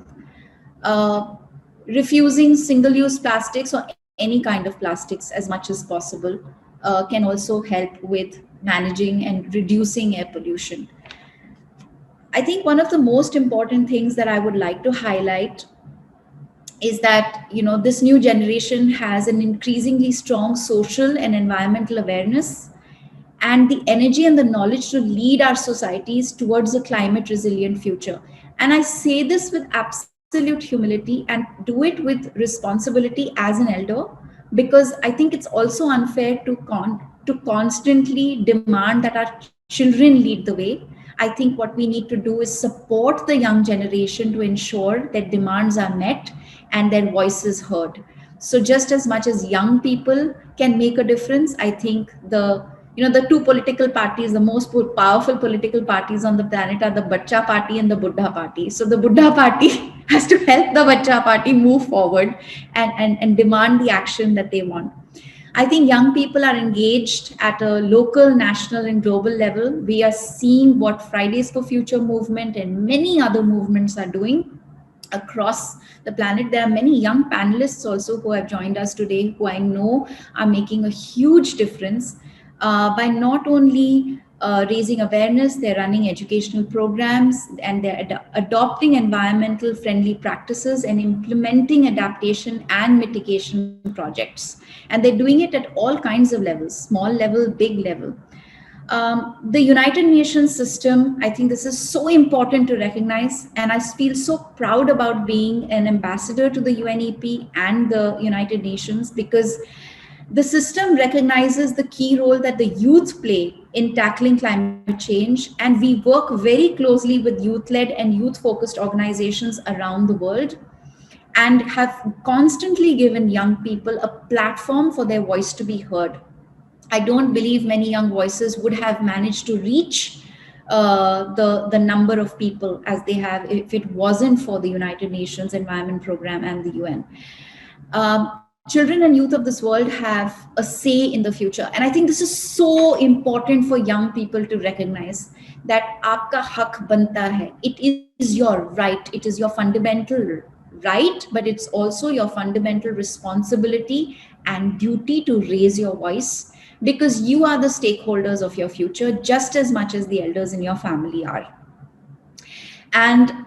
Refusing single-use plastics or any kind of plastics as much as possible can also help with managing and reducing air pollution. I think one of the most important things that I would like to highlight is that, you know, this new generation has an increasingly strong social and environmental awareness and the energy and the knowledge to lead our societies towards a climate resilient future. And I say this with absolute humility and do it with responsibility as an elder, because I think it's also unfair to constantly demand that our children lead the way. I think what we need to do is support the young generation to ensure that demands are met and their voices heard. So just as much as young people can make a difference, I think the two political parties, the most powerful political parties on the planet, are the Bachcha Party and the Buddha Party. So the Buddha Party has to help the Bachcha Party move forward and demand the action that they want. I think young people are engaged at a local, national, and global level. We are seeing what Fridays for Future movement and many other movements are doing across the planet. There are many young panelists also who have joined us today, who I know are making a huge difference by not only raising awareness, they're running educational programs, and they're adopting environmental friendly practices and implementing adaptation and mitigation projects. And they're doing it at all kinds of levels, small level, big level. The United Nations system, I think this is so important to recognize, and I feel so proud about being an ambassador to the UNEP and the United Nations, because the system recognizes the key role that the youth play in tackling climate change, and we work very closely with youth-led and youth-focused organizations around the world, and have constantly given young people a platform for their voice to be heard. I don't believe many young voices would have managed to reach the number of people as they have if it wasn't for the United Nations Environment Program and the UN. Children and youth of this world have a say in the future. And I think this is so important for young people to recognize that aapka hak banta hai. It is your right. It is your fundamental right, but it's also your fundamental responsibility and duty to raise your voice, because you are the stakeholders of your future just as much as the elders in your family are. And,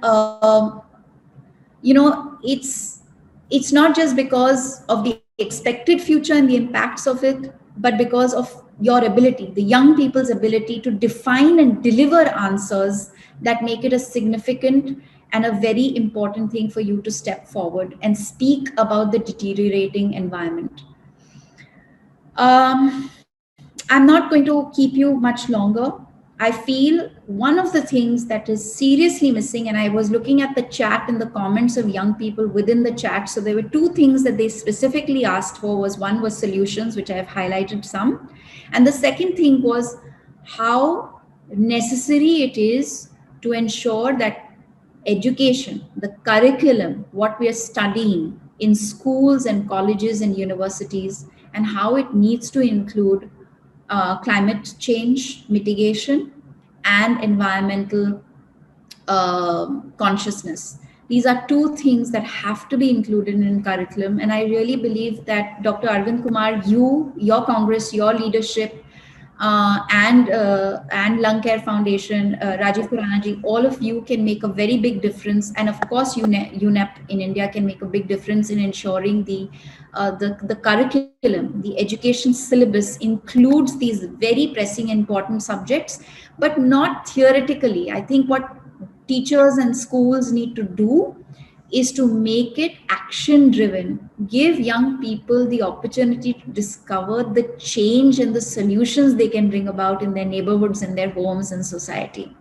it's not just because of the expected future and the impacts of it, but because of your ability, the young people's ability to define and deliver answers that make it a significant and a very important thing for you to step forward and speak about the deteriorating environment. I'm not going to keep you much longer. I feel one of the things that is seriously missing, and I was looking at the chat and the comments of young people within the chat. So there were two things that they specifically asked for. One was solutions, which I have highlighted some. And the second thing was how necessary it is to ensure that education, the curriculum, what we are studying in schools and colleges and universities, and how it needs to include climate change mitigation and environmental consciousness. These are two things that have to be included in curriculum. And I really believe that Dr. Arvind Kumar, your Congress, your leadership, and Lung Care Foundation, Rajiv Khurana ji, all of you can make a very big difference. And of course, UNEP in India can make a big difference in ensuring the curriculum, the education syllabus includes these very pressing, important subjects, but not theoretically. I think what teachers and schools need to do is to make it action driven, give young people the opportunity to discover the change and the solutions they can bring about in their neighborhoods, in their homes and society.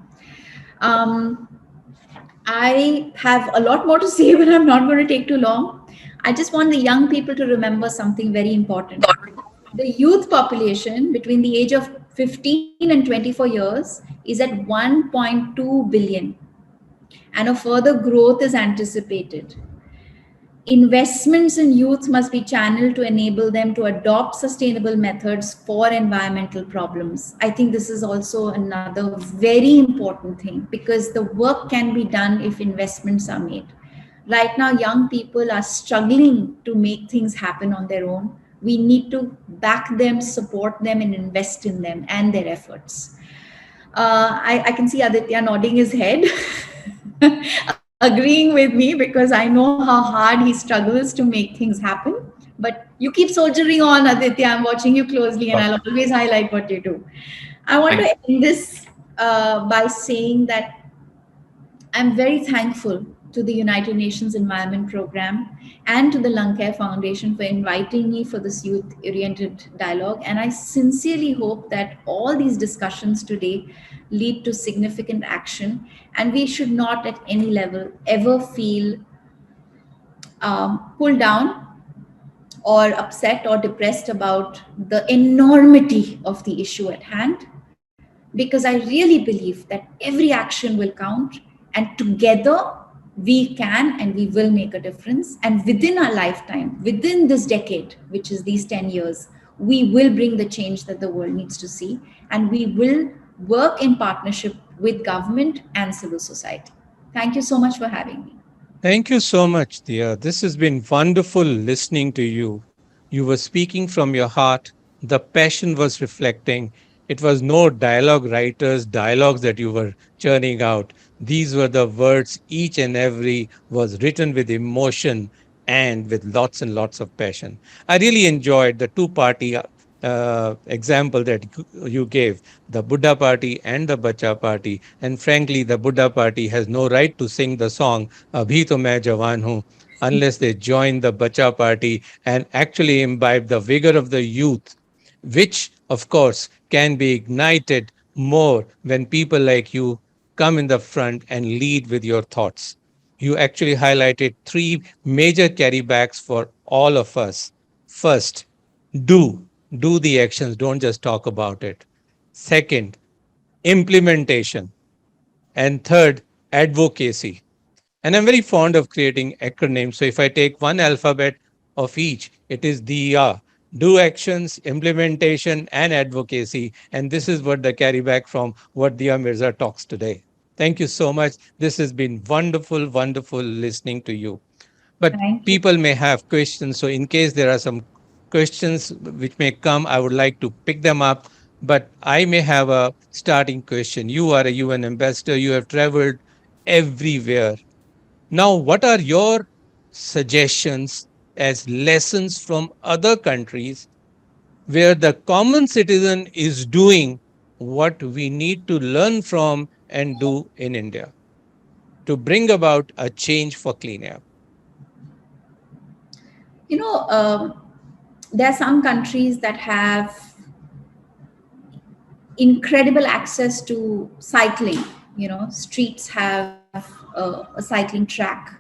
I have a lot more to say, but I'm not going to take too long. I just want the young people to remember something very important. The youth population between the age of 15 and 24 years is at 1.2 billion, and a further growth is anticipated. Investments in youth must be channeled to enable them to adopt sustainable methods for environmental problems. I think this is also another very important thing, because the work can be done if investments are made. Right now, young people are struggling to make things happen on their own. We need to back them, support them, and invest in them and their efforts. I can see Aditya nodding his head, agreeing with me, because I know how hard he struggles to make things happen. But you keep soldiering on, Aditya. I'm watching you closely, and I'll always highlight what you do. I want to end this by saying that I'm very thankful to the United Nations Environment Program and to the Lung Care Foundation for inviting me for this youth-oriented dialogue. And I sincerely hope that all these discussions today lead to significant action, and we should not at any level ever feel pulled down or upset or depressed about the enormity of the issue at hand, because I really believe that every action will count, and together we can and we will make a difference. And within our lifetime, within this decade, which is these 10 years, we will bring the change that the world needs to see, and we will work in partnership with government and civil society. Thank you so much for having me.
Thank you so much, dear. This has been wonderful listening to you. You were speaking from your heart. The passion was reflecting. It was no dialogue writers, dialogues that you were churning out. These were the words, each and every was written with emotion and with lots and lots of passion. I really enjoyed the two-party example that you gave, the Buddha party and the Bacha party. And frankly, the Buddha party has no right to sing the song Abhi to main jawan hoon unless they join the Bacha party and actually imbibe the vigor of the youth, which of course can be ignited more when people like you come in the front and lead with your thoughts. You actually highlighted three major carrybacks for all of us. First, do the actions, don't just talk about it. Second, implementation. And third, advocacy. And I'm very fond of creating acronyms. So if I take one alphabet of each, it is DIA. Do actions, implementation, and advocacy. And this is what the carryback from what Dia Mirza talks today. Thank you so much. This has been wonderful, wonderful listening to you. But people may have questions. So in case there are some questions which may come, I would like to pick them up. But I may have a starting question. You are a UN ambassador. You have traveled everywhere. Now, what are your suggestions as lessons from other countries where the common citizen is doing what we need to learn from and do in India to bring about a change for clean air?
You know, there are some countries that have incredible access to cycling. You know, streets have a cycling track,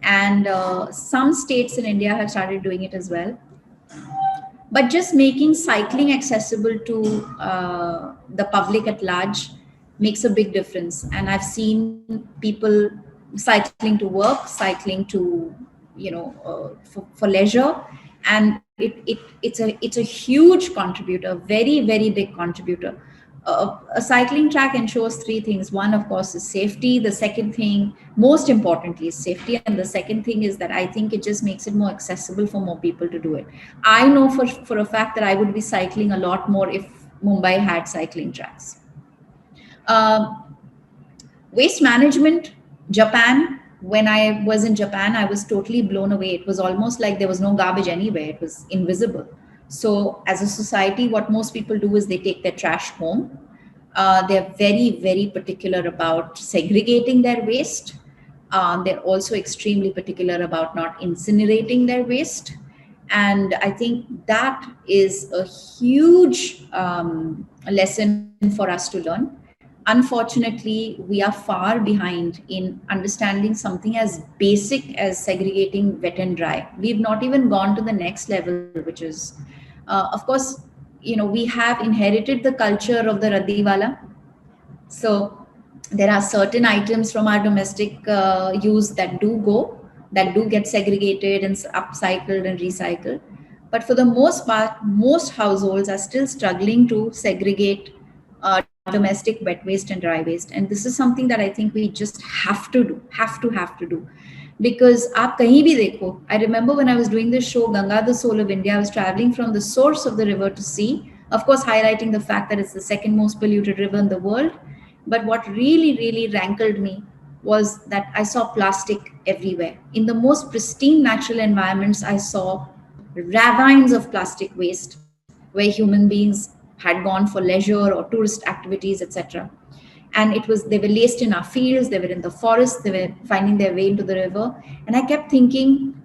and some states in India have started doing it as well. But just making cycling accessible to the public at large makes a big difference. And I've seen people cycling to work, cycling to, for leisure, and it's a huge contributor, very, very big contributor. A cycling track ensures three things. One, of course, is safety. The second thing, most importantly, is safety. And the second thing is that I think it just makes it more accessible for more people to do it. I know for a fact that I would be cycling a lot more if Mumbai had cycling tracks. Waste management, Japan. When I was in Japan, I was totally blown away. It was almost like there was no garbage anywhere. It was invisible. So as a society, what most people do is they take their trash home. They're very, very particular about segregating their waste. They're also extremely particular about not incinerating their waste. And I think that is a huge lesson for us to learn. Unfortunately, we are far behind in understanding something as basic as segregating wet and dry. We've not even gone to the next level, which is, of course, we have inherited the culture of the Raddiwala. So there are certain items from our domestic use that do get segregated and upcycled and recycled. But for the most part, most households are still struggling to segregate domestic wet waste and dry waste. And this is something that I think we just have to do. Because aap kahin bhi dekho, I remember when I was doing this show, Ganga, the Soul of India, I was traveling from the source of the river to sea, of course, highlighting the fact that it's the second most polluted river in the world. But what really, really rankled me was that I saw plastic everywhere. In the most pristine natural environments, I saw ravines of plastic waste where human beings had gone for leisure or tourist activities, etc. And they were laced in our fields, they were in the forest, they were finding their way into the river. And I kept thinking,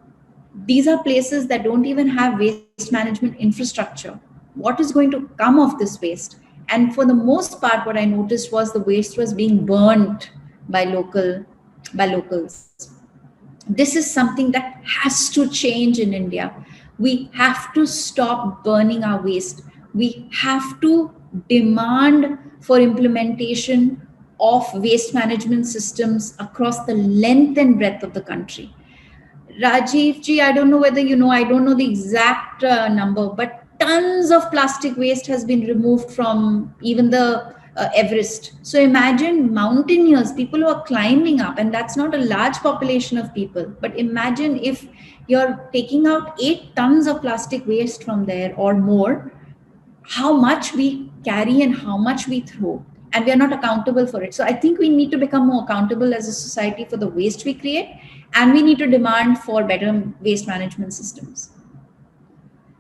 these are places that don't even have waste management infrastructure. What is going to come of this waste? And for the most part, what I noticed was the waste was being burnt by locals. This is something that has to change in India. We have to stop burning our waste. We have to demand for implementation of waste management systems across the length and breadth of the country. Rajiv ji, I don't know whether you know, I don't know the exact number, but tons of plastic waste has been removed from even the Everest. So imagine mountaineers, people who are climbing up, and that's not a large population of people, but imagine if you're taking out 8 tons of plastic waste from there or more, how much we carry and how much we throw, and we are not accountable for it. So I think we need to become more accountable as a society for the waste we create, and we need to demand for better waste management systems.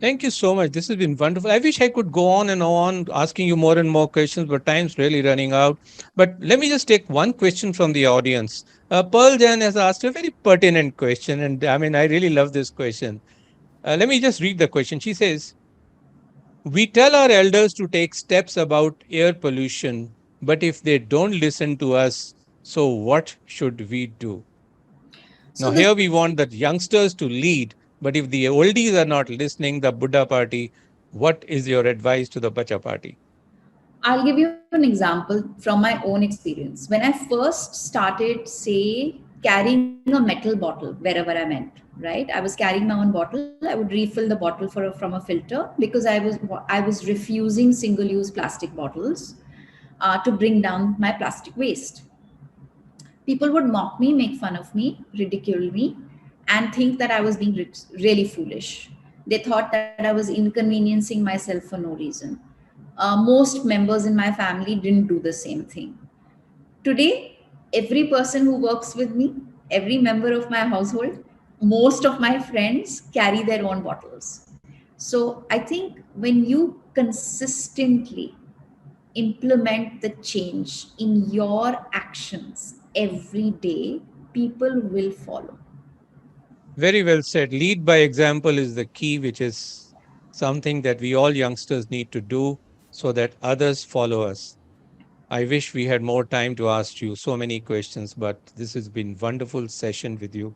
Thank you so much. This has been wonderful. I wish I could go on and on asking you more and more questions, but time's really running out. But let me just take one question from the audience. Pearl Jan has asked a very pertinent question, and I mean, I really love this question. Let me just read the question. She says, we tell our elders to take steps about air pollution, but if they don't listen to us, so what should we do? Now, here we want the youngsters to lead, but if the oldies are not listening, the Buddha party, what is your advice to the Bacha party?
I'll give you an example from my own experience. When I first started, say, carrying a metal bottle wherever I went, right? I was carrying my own bottle. I would refill the bottle from a filter because I was refusing single-use plastic bottles to bring down my plastic waste. People would mock me, make fun of me, ridicule me, and think that I was being really foolish. They thought that I was inconveniencing myself for no reason. Most members in my family didn't do the same thing. Today, every person who works with me, every member of my household, most of my friends carry their own bottles. So I think when you consistently implement the change in your actions every day, people will follow.
Very well said. Lead by example is the key, which is something that we all youngsters need to do so that others follow us. I wish we had more time to ask you so many questions, but this has been wonderful session with you.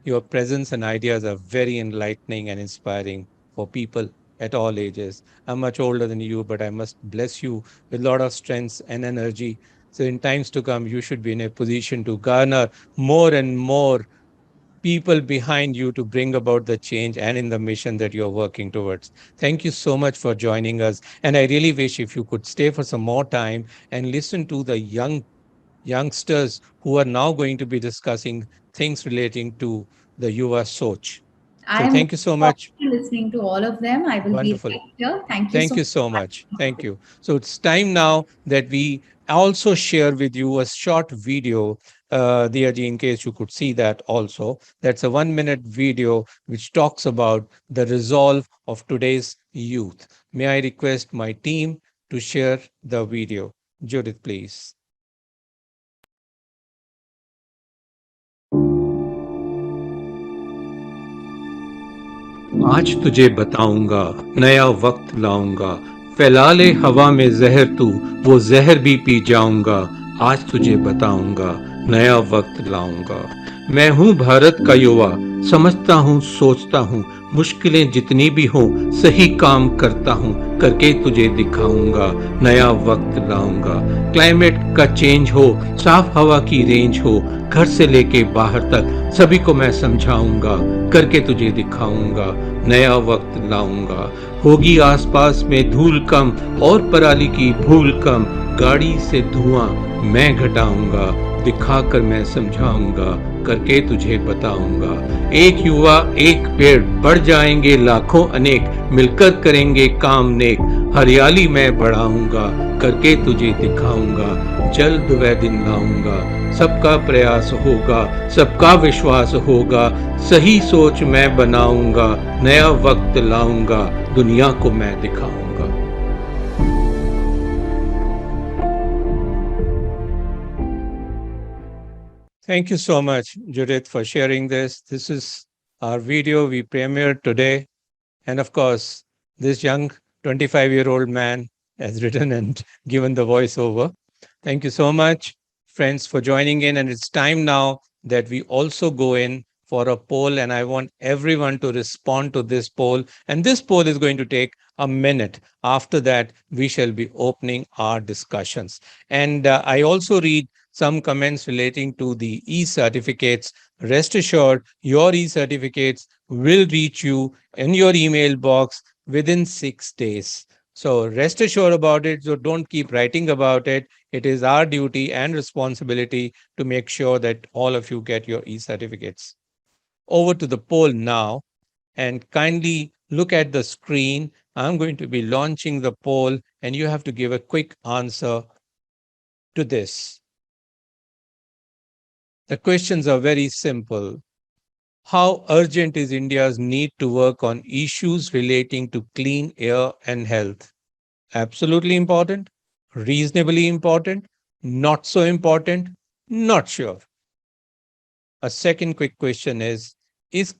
Your presence and ideas are very enlightening and inspiring for people at all ages. I'm much older than you, but I must bless you with a lot of strength and energy. So in times to come, you should be in a position to garner more and more people behind you to bring about the change and in the mission that you're working towards. Thank you so much for joining us. And I really wish if you could stay for some more time and listen to the youngsters who are now going to be discussing things relating to the Yuva Soch. So
I'm
thank you
looking
so
forward
much.
to listening to all of them. I will be
Wonderful.
right here. Thank you so
Thank you so much. Thank you. So it's time now that we also share with you a short video, Diyaji, in case you could see that also. That's a 1 minute video which talks about the resolve of today's youth. May I request my team to share the video? Judith, please. आज तुझे बताऊंगा, नया वक्त लाऊंगा, फैला ले हवा में जहर तू, वो जहर भी पी जाऊंगा। आज तुझे बताऊंगा, नया वक्त लाऊंगा। मैं हूं भारत का युवा, समझता हूं, सोचता हूं, मुश्किलें जितनी भी हों, सही काम करता हूं, करके तुझे दिखाऊंगा, नया वक्त लाऊंगा। क्लाइमेट का चेंज हो, साफ हवा की रेंज हो, घर से लेके बाहर तक सभी को मैं समझाऊंगा, करके तुझे दिखाऊंगा, नया वक्त लाऊंगा। होगी आसपास में धूल कम और पराली की भूल कम, गाड़ी से धुआं मैं घटाऊंगा, दिखाकर मैं समझाऊंगा, करके तुझे बताऊंगा। एक युवा एक पेड़, बढ़ जाएंगे लाखों अनेक, मिलकर करेंगे काम नेक, हरियाली मैं बढ़ाऊंगा, करके तुझे दिखाऊंगा, जल्द वह दिन लाऊंगा। सबका प्रयास होगा, सबका विश्वास होगा, सही सोच मैं बनाऊंगा, नया वक्त लाऊंगा, दुनिया को मैं दिखाऊंगा। Thank you so much, Judith, for sharing this. This is our video we premiered today. And of course, this young 25-year-old man has written and given the voiceover. Thank you so much, friends, for joining in. And it's time now that we also go in for a poll. And I want everyone to respond to this poll. And this poll is going to take a minute. After that, we shall be opening our discussions. And I also read some comments relating to the e-certificates. Rest assured, your e-certificates will reach you in your email box within 6 days. So rest assured about it. So don't keep writing about it. It is our duty and responsibility to make sure that all of you get your e-certificates. Over to the poll now, and kindly look at the screen. I'm going to be launching the poll, and you have to give a quick answer to this. The questions are very simple. How urgent is India's need to work on issues relating to clean air and health? Absolutely important, reasonably important, not so important, not sure. A second quick question is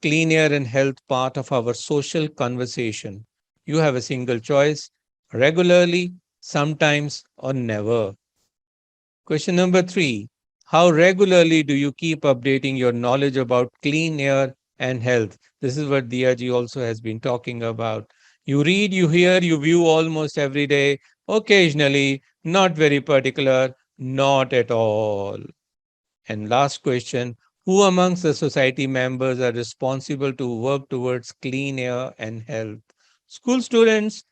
clean air and health part of our social conversation? You have a single choice, regularly, sometimes, or never. Question number 3. How regularly do you keep updating your knowledge about clean air and health? This is what Diyaji also has been talking about. You read, you hear, you view almost every day, occasionally, not very particular, not at all. And last question, who amongst the society members are responsible to work towards clean air and health? School students,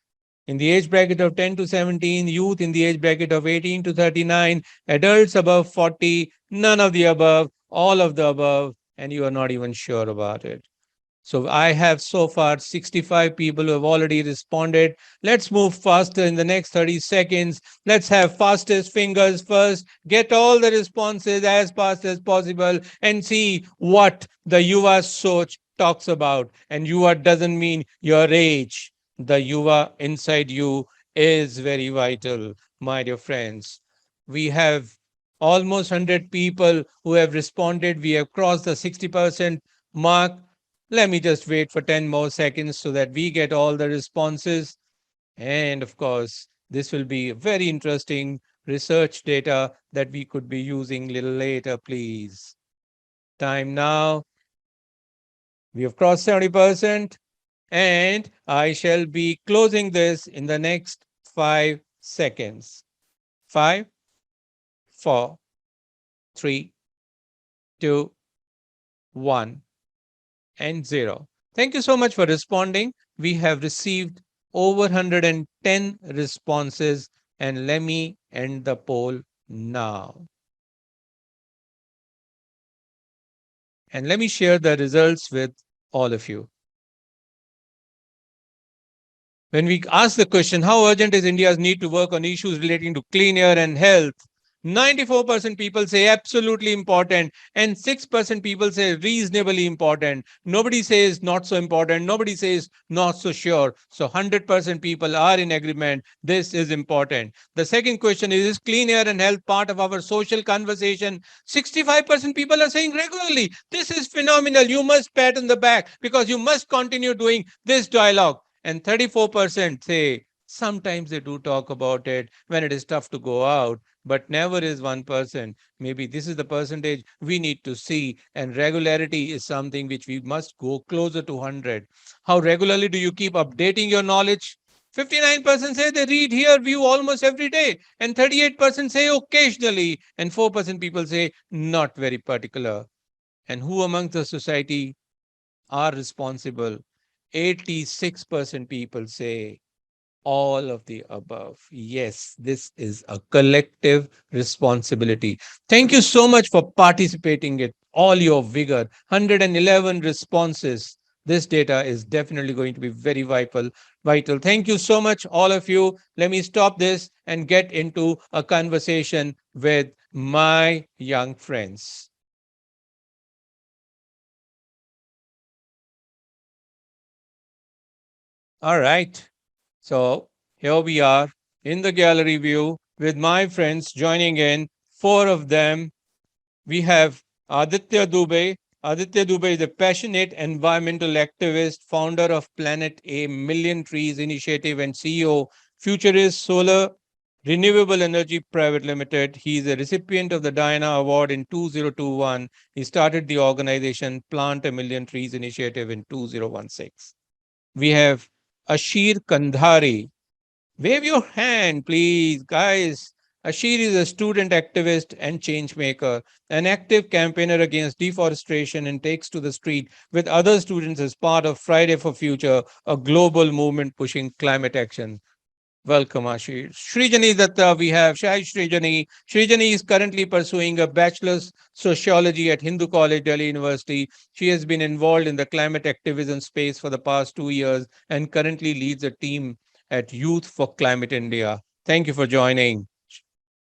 in the age bracket of 10 to 17, youth in the age bracket of 18 to 39, adults above 40, none of the above, all of the above, and you are not even sure about it. So I have so far 65 people who have already responded. Let's move faster in the next 30 seconds. Let's have fastest fingers first. Get all the responses as fast as possible and see what the Yuva Soch talks about. And Yuva doesn't mean your age. The Yuva inside you is very vital, my dear friends. We have almost 100 people who have responded. We have crossed the 60% mark. Let me just wait for 10 more seconds so that we get all the responses. And of course, this will be very interesting research data that we could be using a little later, please. Time now. We have crossed 70%, and I shall be closing this in the next 5 seconds. 5, 4, 3, 2, 1. and 0. Thank you so much for responding. We have received over 110 responses, and let me end the poll now. And let me share the results with all of you. When we ask the question, how urgent is India's need to work on issues relating to clean air and health? 94% people say absolutely important, and 6% people say reasonably important. Nobody says not so important. Nobody says not so sure. So 100% people are in agreement. This is important. The second question is clean air and health part of our social conversation? 65% people are saying regularly. This is phenomenal. You must pat on the back because you must continue doing this dialogue. And 34% say sometimes they do talk about it when it is tough to go out, but never is 1%. Maybe this is the percentage we need to see. And regularity is something which we must go closer to 100. How regularly do you keep updating your knowledge? 59% say they read, hear, view almost every day, and 38% say occasionally, and 4% people say not very particular. And who amongst the society are responsible? 86% people say all of the above. Yes, this is a collective responsibility. Thank you so much for participating with all your vigor. 111 responses. This data is definitely going to be very vital. Thank you so much, all of you. Let me stop this and get into a conversation with my young friends. All right. So here we are in the gallery view with my friends joining in, 4 of them. We have Aditya Dubey. Aditya Dubey is a passionate environmental activist, founder of Planet A Million Trees Initiative and CEO, Futurist Solar Renewable Energy Private Limited. He is a recipient of the Diana Award in 2021. He started the organization Plant a Million Trees Initiative in 2016. We have Ashir Kandhari. Wave your hand, please, guys. Ashir is a student activist and change maker, an active campaigner against deforestation, and takes to the street with other students as part of Friday for Future, a global movement pushing climate action. Welcome, Ashir. Srijani Datta, we have Shai Srijani. Srijani is currently pursuing a bachelor's sociology at Hindu College, Delhi University. She has been involved in the climate activism space for the past 2 years and currently leads a team at Youth for Climate India. Thank you for joining,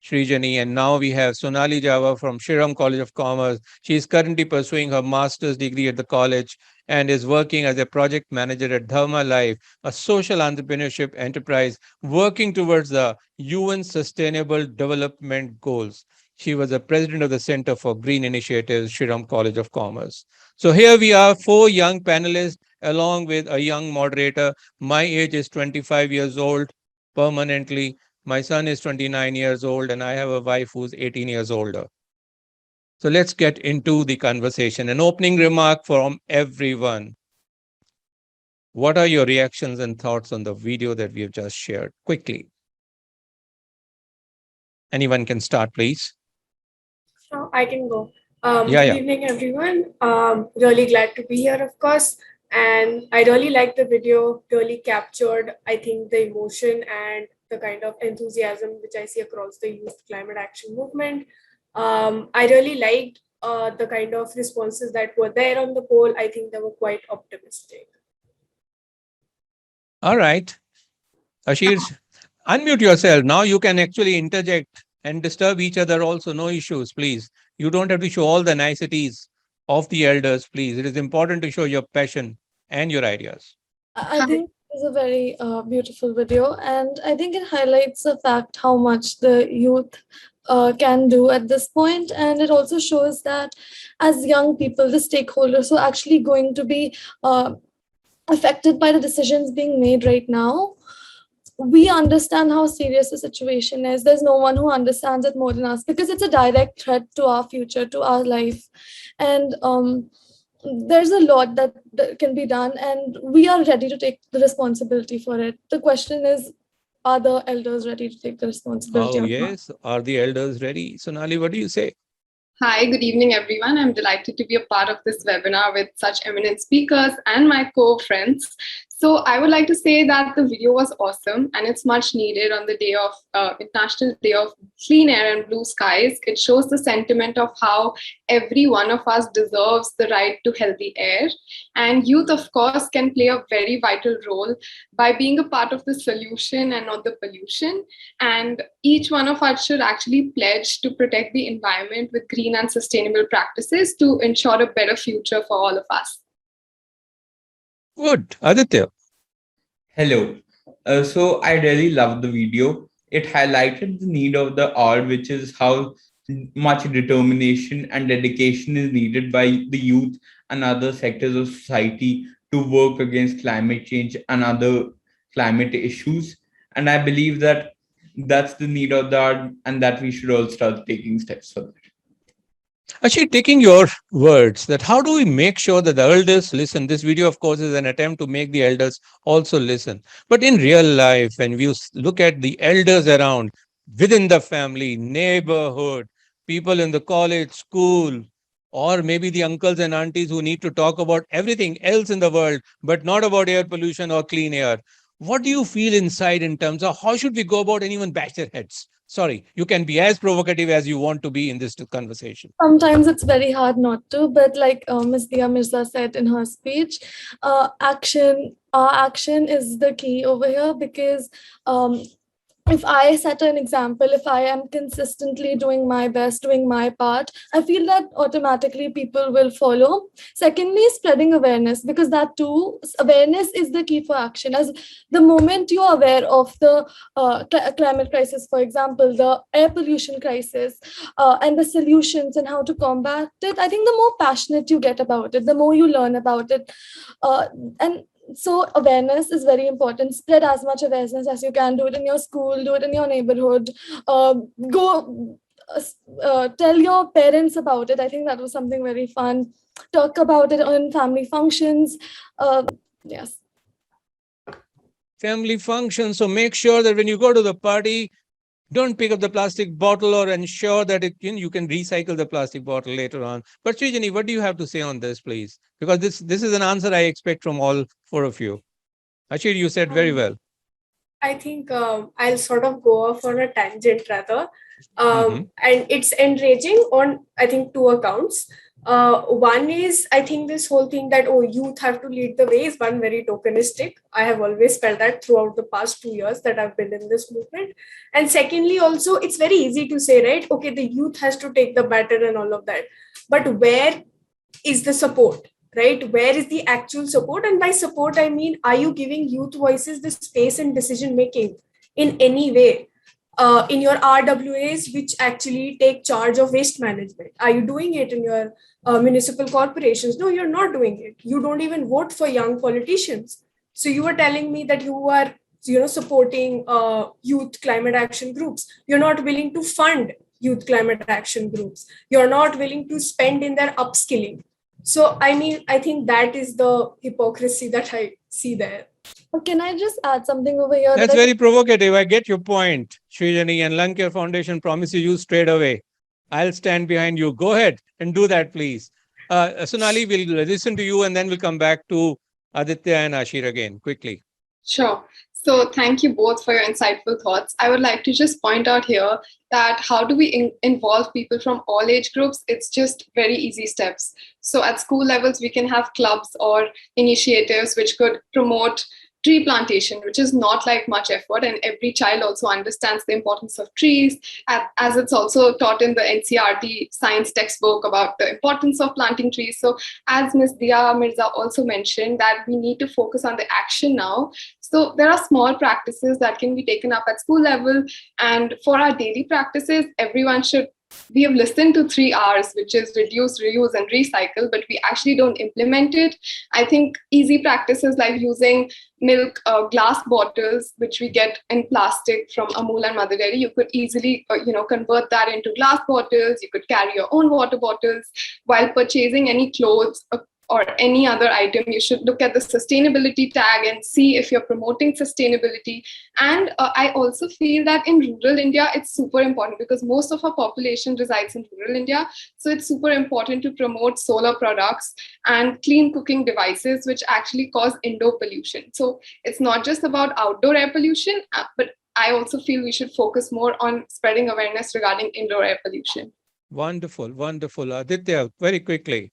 Srijani. And now we have Sonali Java from Shriram College of Commerce. She is currently pursuing her master's degree at the college and is working as a project manager at Dharma Life, a social entrepreneurship enterprise working towards the UN Sustainable Development Goals. She was the president of the Center for Green Initiatives, Shriram College of Commerce. So here we are, 4 young panelists along with a young moderator. My age is 25 years old permanently. My son is 29 years old, and I have a wife who's 18 years older. So let's get into the conversation. An opening remark from everyone. What are your reactions and thoughts on the video that we have just shared? Quickly. Anyone can start, please.
Oh, I can go.
Yeah.
Good evening, everyone. Really glad to be here, of course. And I really liked the video, really captured, I think, the emotion and the kind of enthusiasm which I see across the youth climate action movement. I really liked the kind of responses that were there on the poll. I think they were quite optimistic.
All right. Ashir, unmute yourself. Now you can actually interject and disturb each other also. No issues, please. You don't have to show all the niceties of the elders, please. It is important to show your passion and your ideas.
I think it's a very beautiful video, and I think it highlights the fact how much the youth can do at this point, and it also shows that as young people, the stakeholders who are actually going to be affected by the decisions being made right now, we understand how serious the situation is. There's no one who understands it more than us because it's a direct threat to our future, to our life, and there's a lot that can be done, and we are ready to take the responsibility for it. The question is, are the elders ready to take the responsibility?
Oh, yes. Are the elders ready? Sonali, what do you say?
Hi, good evening, everyone. I'm delighted to be a part of this webinar with such eminent speakers and my co-friends. So I would like to say that the video was awesome and it's much needed on the day of International Day of Clean Air and Blue Skies. It shows the sentiment of how every one of us deserves the right to healthy air. And youth, of course, can play a very vital role by being a part of the solution and not the pollution. And each one of us should actually pledge to protect the environment with green and sustainable practices to ensure a better future for all of us.
Good. Aditya.
Hello. So I really loved the video. It highlighted the need of the hour, which is how much determination and dedication is needed by the youth and other sectors of society to work against climate change and other climate issues. And I believe that that's the need of the hour and that we should all start taking steps for that.
Actually, taking your words, that how do we make sure that the elders listen? This video, of course, is an attempt to make the elders also listen. But in real life, when we look at the elders around, within the family, neighborhood, people in the college, school, or maybe the uncles and aunties who need to talk about everything else in the world, but not about air pollution or clean air. What do you feel inside in terms of how should we go about and even bash their heads? Sorry, you can be as provocative as you want to be in this conversation.
Sometimes it's very hard not to, but like Ms. Dia Mirza said in her speech, action is the key over here, because if I set an example, if I am consistently doing my best, doing my part, I feel that automatically people will follow. Secondly, spreading awareness, because that too, awareness is the key for action. As the moment you are aware of the climate crisis, for example, the air pollution crisis, and the solutions and how to combat it, I think the more passionate you get about it, the more you learn about it. And so awareness is very important. Spread as much awareness as you can. Do it in your school, do it in your neighborhood. Go tell your parents about it. I think that was something very fun. Talk about it on family functions. Yes.
Family functions. So make sure that when you go to the party, don't pick up the plastic bottle, or ensure that you can recycle the plastic bottle later on. But Srijani, what do you have to say on this, please? Because this is an answer I expect from all four of you. Ashir, you said very well.
I think I'll sort of go off on a tangent rather. And it's enraging on, I think, two accounts. One is, I think this whole thing that, oh, youth have to lead the way is one very tokenistic. I have always felt that throughout the past 2 years that I've been in this movement. And secondly, also, it's very easy to say, right, okay, the youth has to take the baton and all of that. But where is the support, right? Where is the actual support? And by support, I mean, are you giving youth voices the space and decision making in any way? In your RWAs, which actually take charge of waste management? Are you doing it in your municipal corporations? No, you're not doing it. You don't even vote for young politicians. So you are telling me that you are, supporting youth climate action groups. You're not willing to fund youth climate action groups. You're not willing to spend in their upskilling. So, I mean, I think that is the hypocrisy that I see there.
Can I just add something over here?
That's very provocative. I get your point, Srijani, and Lung Care Foundation promises you straight away. I'll stand behind you. Go ahead and do that, please. Sonali, we'll listen to you and then we'll come back to Aditya and Ashir again, quickly.
Sure. So thank you both for your insightful thoughts. I would like to just point out here that how do we involve people from all age groups? It's just very easy steps. So at school levels, we can have clubs or initiatives which could promote tree plantation, which is not like much effort, and every child also understands the importance of trees, as it's also taught in the NCERT science textbook about the importance of planting trees. So as Ms. Dia Mirza also mentioned, that we need to focus on the action now. So there are small practices that can be taken up at school level, and for our daily practices, everyone should. We have listened to 3 R's, which is reduce, reuse, and recycle, but we actually don't implement it. I think easy practices like using milk glass bottles, which we get in plastic from Amul and Mother Dairy, you could easily convert that into glass bottles. You could carry your own water bottles. While purchasing any clothes, or any other item, you should look at the sustainability tag and see if you're promoting sustainability. And I also feel that in rural India, it's super important because most of our population resides in rural India. So it's super important to promote solar products and clean cooking devices, which actually cause indoor pollution. So it's not just about outdoor air pollution, but I also feel we should focus more on spreading awareness regarding indoor air pollution.
Wonderful, wonderful. Aditya, very quickly.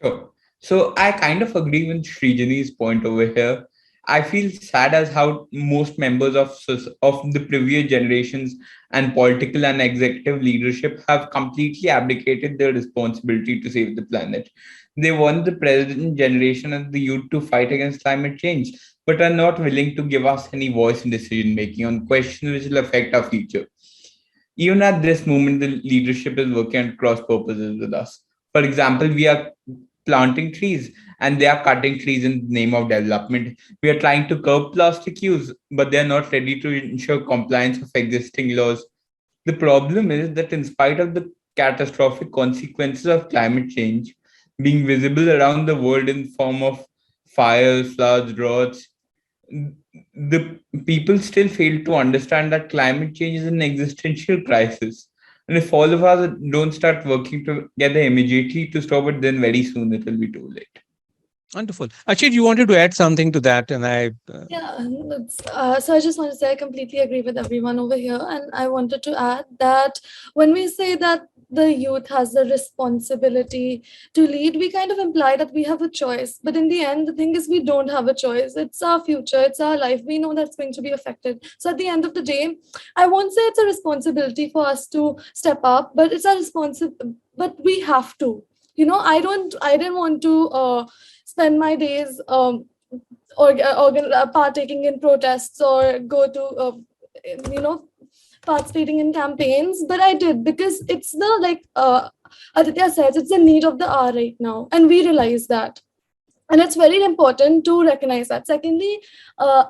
Sure. So I kind of agree with Srijani's point over here. I feel sad as how most members of the previous generations and political and executive leadership have completely abdicated their responsibility to save the planet. They want the present generation and the youth to fight against climate change, but are not willing to give us any voice in decision making on questions which will affect our future. Even at this moment, the leadership is working on cross purposes with us. For example, we are planting trees and they are cutting trees in the name of development. We are trying to curb plastic use, but they are not ready to ensure compliance of existing laws. The problem is that, in spite of the catastrophic consequences of climate change being visible around the world in form of fires, floods, droughts, the people still fail to understand that climate change is an existential crisis. And if all of us don't start working together immediately to stop it, then very soon it will be too late.
Wonderful. Actually, you wanted to add something to that, and
so I just want to say I completely agree with everyone over here, and I wanted to add that when we say that the youth has the responsibility to lead, we kind of imply that we have a choice. But in the end, the thing is, we don't have a choice. It's our future, it's our life. We know that's going to be affected. So at the end of the day, I won't say it's a responsibility for us to step up, but it's a responsibility. But we have to. I didn't want to spend my days partaking in protests or go to participating in campaigns, but I did because it's the Aditya says, it's the need of the hour right now, and we realize that. And it's very important to recognize that. Secondly,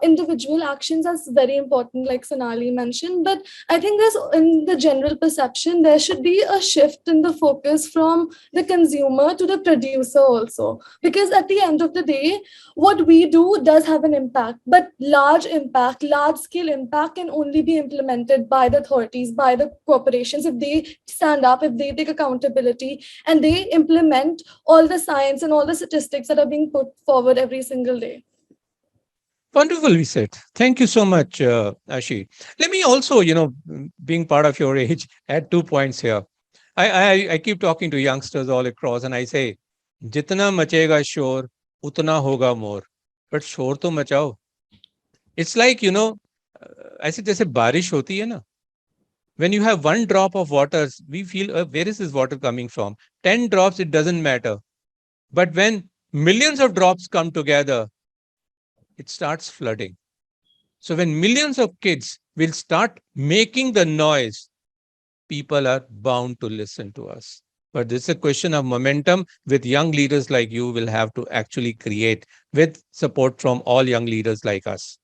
individual actions are very important, like Sonali mentioned. But I think in the general perception, there should be a shift in the focus from the consumer to the producer also. Because at the end of the day, what we do does have an impact. But large scale impact can only be implemented by the authorities, by the corporations, if they stand up, if they take accountability, and they implement all the science and all the statistics that are being put forward every single day.
Wonderfully said. Thank you so much, Ashi. Let me also, being part of your age, add 2 points here. I keep talking to youngsters all across, and I say, "Jitna machega shor, utna hoga more." But shor to machao. It's like, ऐसे जैसे बारिश होती है ना. When you have 1 drop of water, we feel, where is this water coming from? 10 drops, it doesn't matter. But when millions of drops come together, it starts flooding. So when millions of kids will start making the noise, people are bound to listen to us. But this is a question of momentum with young leaders like you will have to actually create with support from all young leaders like us.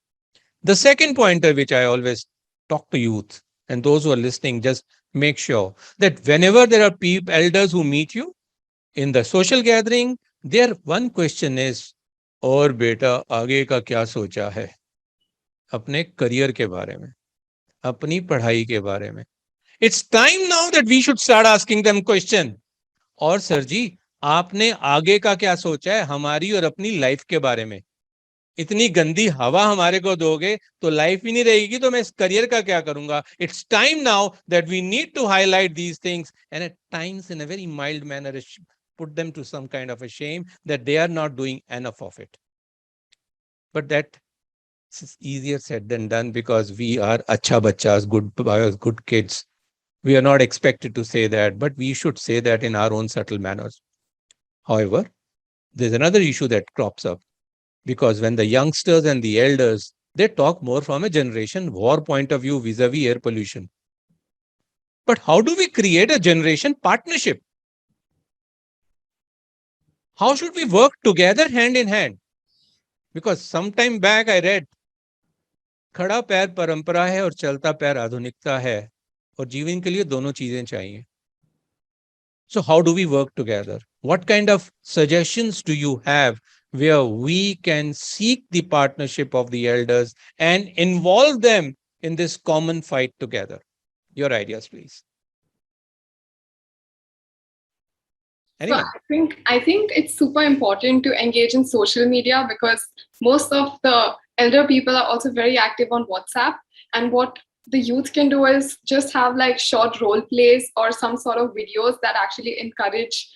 The second pointer, which I always talk to youth and those who are listening, just make sure that whenever there are elders who meet you in the social gathering, their one question is, और बेटा आगे का क्या सोचा है? अपने career के बारे में, अपनी पढ़ाई के बारे में. It's time now that we should start asking them question. और सर जी, आपने आगे का क्या सोचा है हमारी और अपनी लाइफ के बारे में? इतनी गंदी हवा हमारे को दोगे तो लाइफ ही नहीं रहेगी, तो मैं इस करियर का क्या करूंगा? It's time now that we need to highlight these things, and at times in a very mild manner put them to some kind of a shame that they are not doing enough of it. But that is easier said than done because we are acha bachas, good kids. We are not expected to say that, but we should say that in our own subtle manners. However, there's another issue that crops up because when the youngsters and the elders, they talk more from a generation war point of view vis-a-vis air pollution. But how do we create a generation partnership? How should we work together hand in hand? Because some time back I read, खड़ा पैर परंपरा है और चलता पैर आधुनिकता है, और जीवन के लिए दोनों चीजें चाहिए. So how do we work together? What kind of suggestions do you have where we can seek the partnership of the elders and involve them in this common fight together? Your ideas, please.
So
Anyone?
I think it's super important to engage in social media because most of the elder people are also very active on WhatsApp. And what the youth can do is just have like short role plays or some sort of videos that actually encourage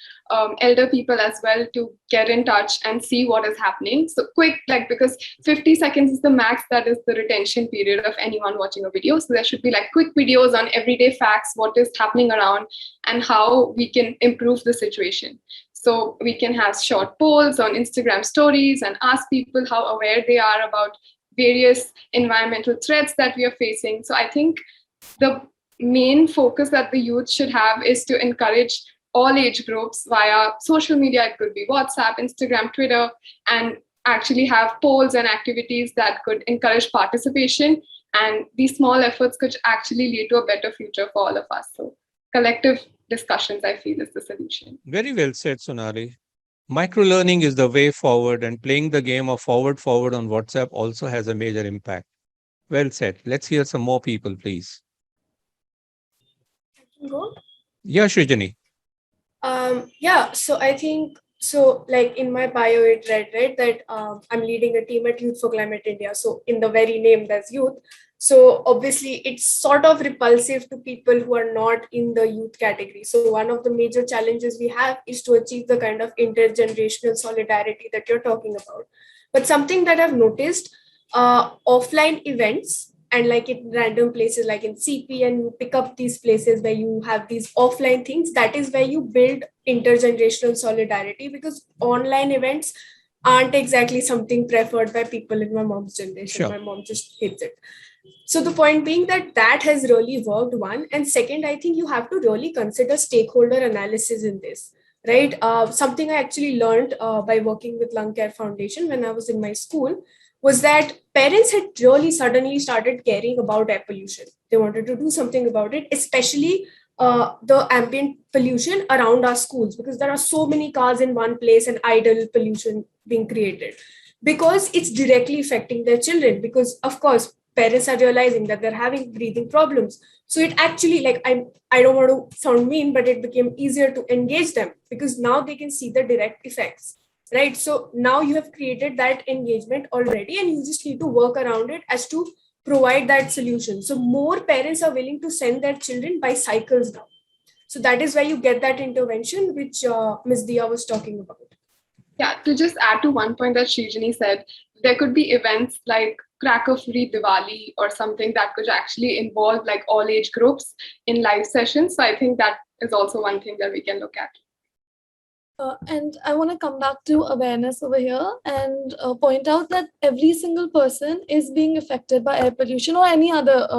elder people as well to get in touch and see what is happening. So quick, like, because 50 seconds is the max, that is the retention period of anyone watching a video. So there should be like quick videos on everyday facts, what is happening around, and how we can improve the situation. So we can have short polls on Instagram stories and ask people how aware they are about various environmental threats that we are facing. So I think the main focus that the youth should have is to encourage all age groups via social media. It could be WhatsApp, Instagram, Twitter, and actually have polls and activities that could encourage participation. And these small efforts could actually lead to a better future for all of us. So collective discussions, I feel, is the solution.
Very well said, Sonali. Micro-learning is the way forward, and playing the game of forward on WhatsApp also has a major impact. Well said. Let's hear some more people, please.
Go.
Yeah, Srijani.
Yeah, so I think, so like in my bio, it read, right, that I'm leading a team at Youth for Climate India. So in the very name, there's youth. So obviously it's sort of repulsive to people who are not in the youth category. So one of the major challenges we have is to achieve the kind of intergenerational solidarity that you're talking about. But something that I've noticed, offline events, and like in random places like in CP, and you pick up these places where you have these offline things, that is where you build intergenerational solidarity, because online events aren't exactly something preferred by people in my mom's generation.
Sure.
My mom just hates it. So the point being that has really worked, one. And second, I think you have to really consider stakeholder analysis in this, right? Something I actually learned by working with Lung Care Foundation when I was in my school was that parents had really suddenly started caring about air pollution. They wanted to do something about it, especially the ambient pollution around our schools, because there are so many cars in one place and idle pollution being created, because it's directly affecting their children. Because of course, parents are realizing that they're having breathing problems. So it actually, like, I don't want to sound mean, but it became easier to engage them because now they can see the direct effects. Right. So now you have created that engagement already, and you just need to work around it as to provide that solution. So more parents are willing to send their children by cycles now. So that is where you get that intervention, which Ms. Dia was talking about.
Yeah, to just add to one point that Srijani said, there could be events like Cracker-free Diwali or something that could actually involve like all age groups in live sessions. So I think that is also one thing that we can look at.
And I want to come back to awareness over here and point out that every single person is being affected by air pollution or any other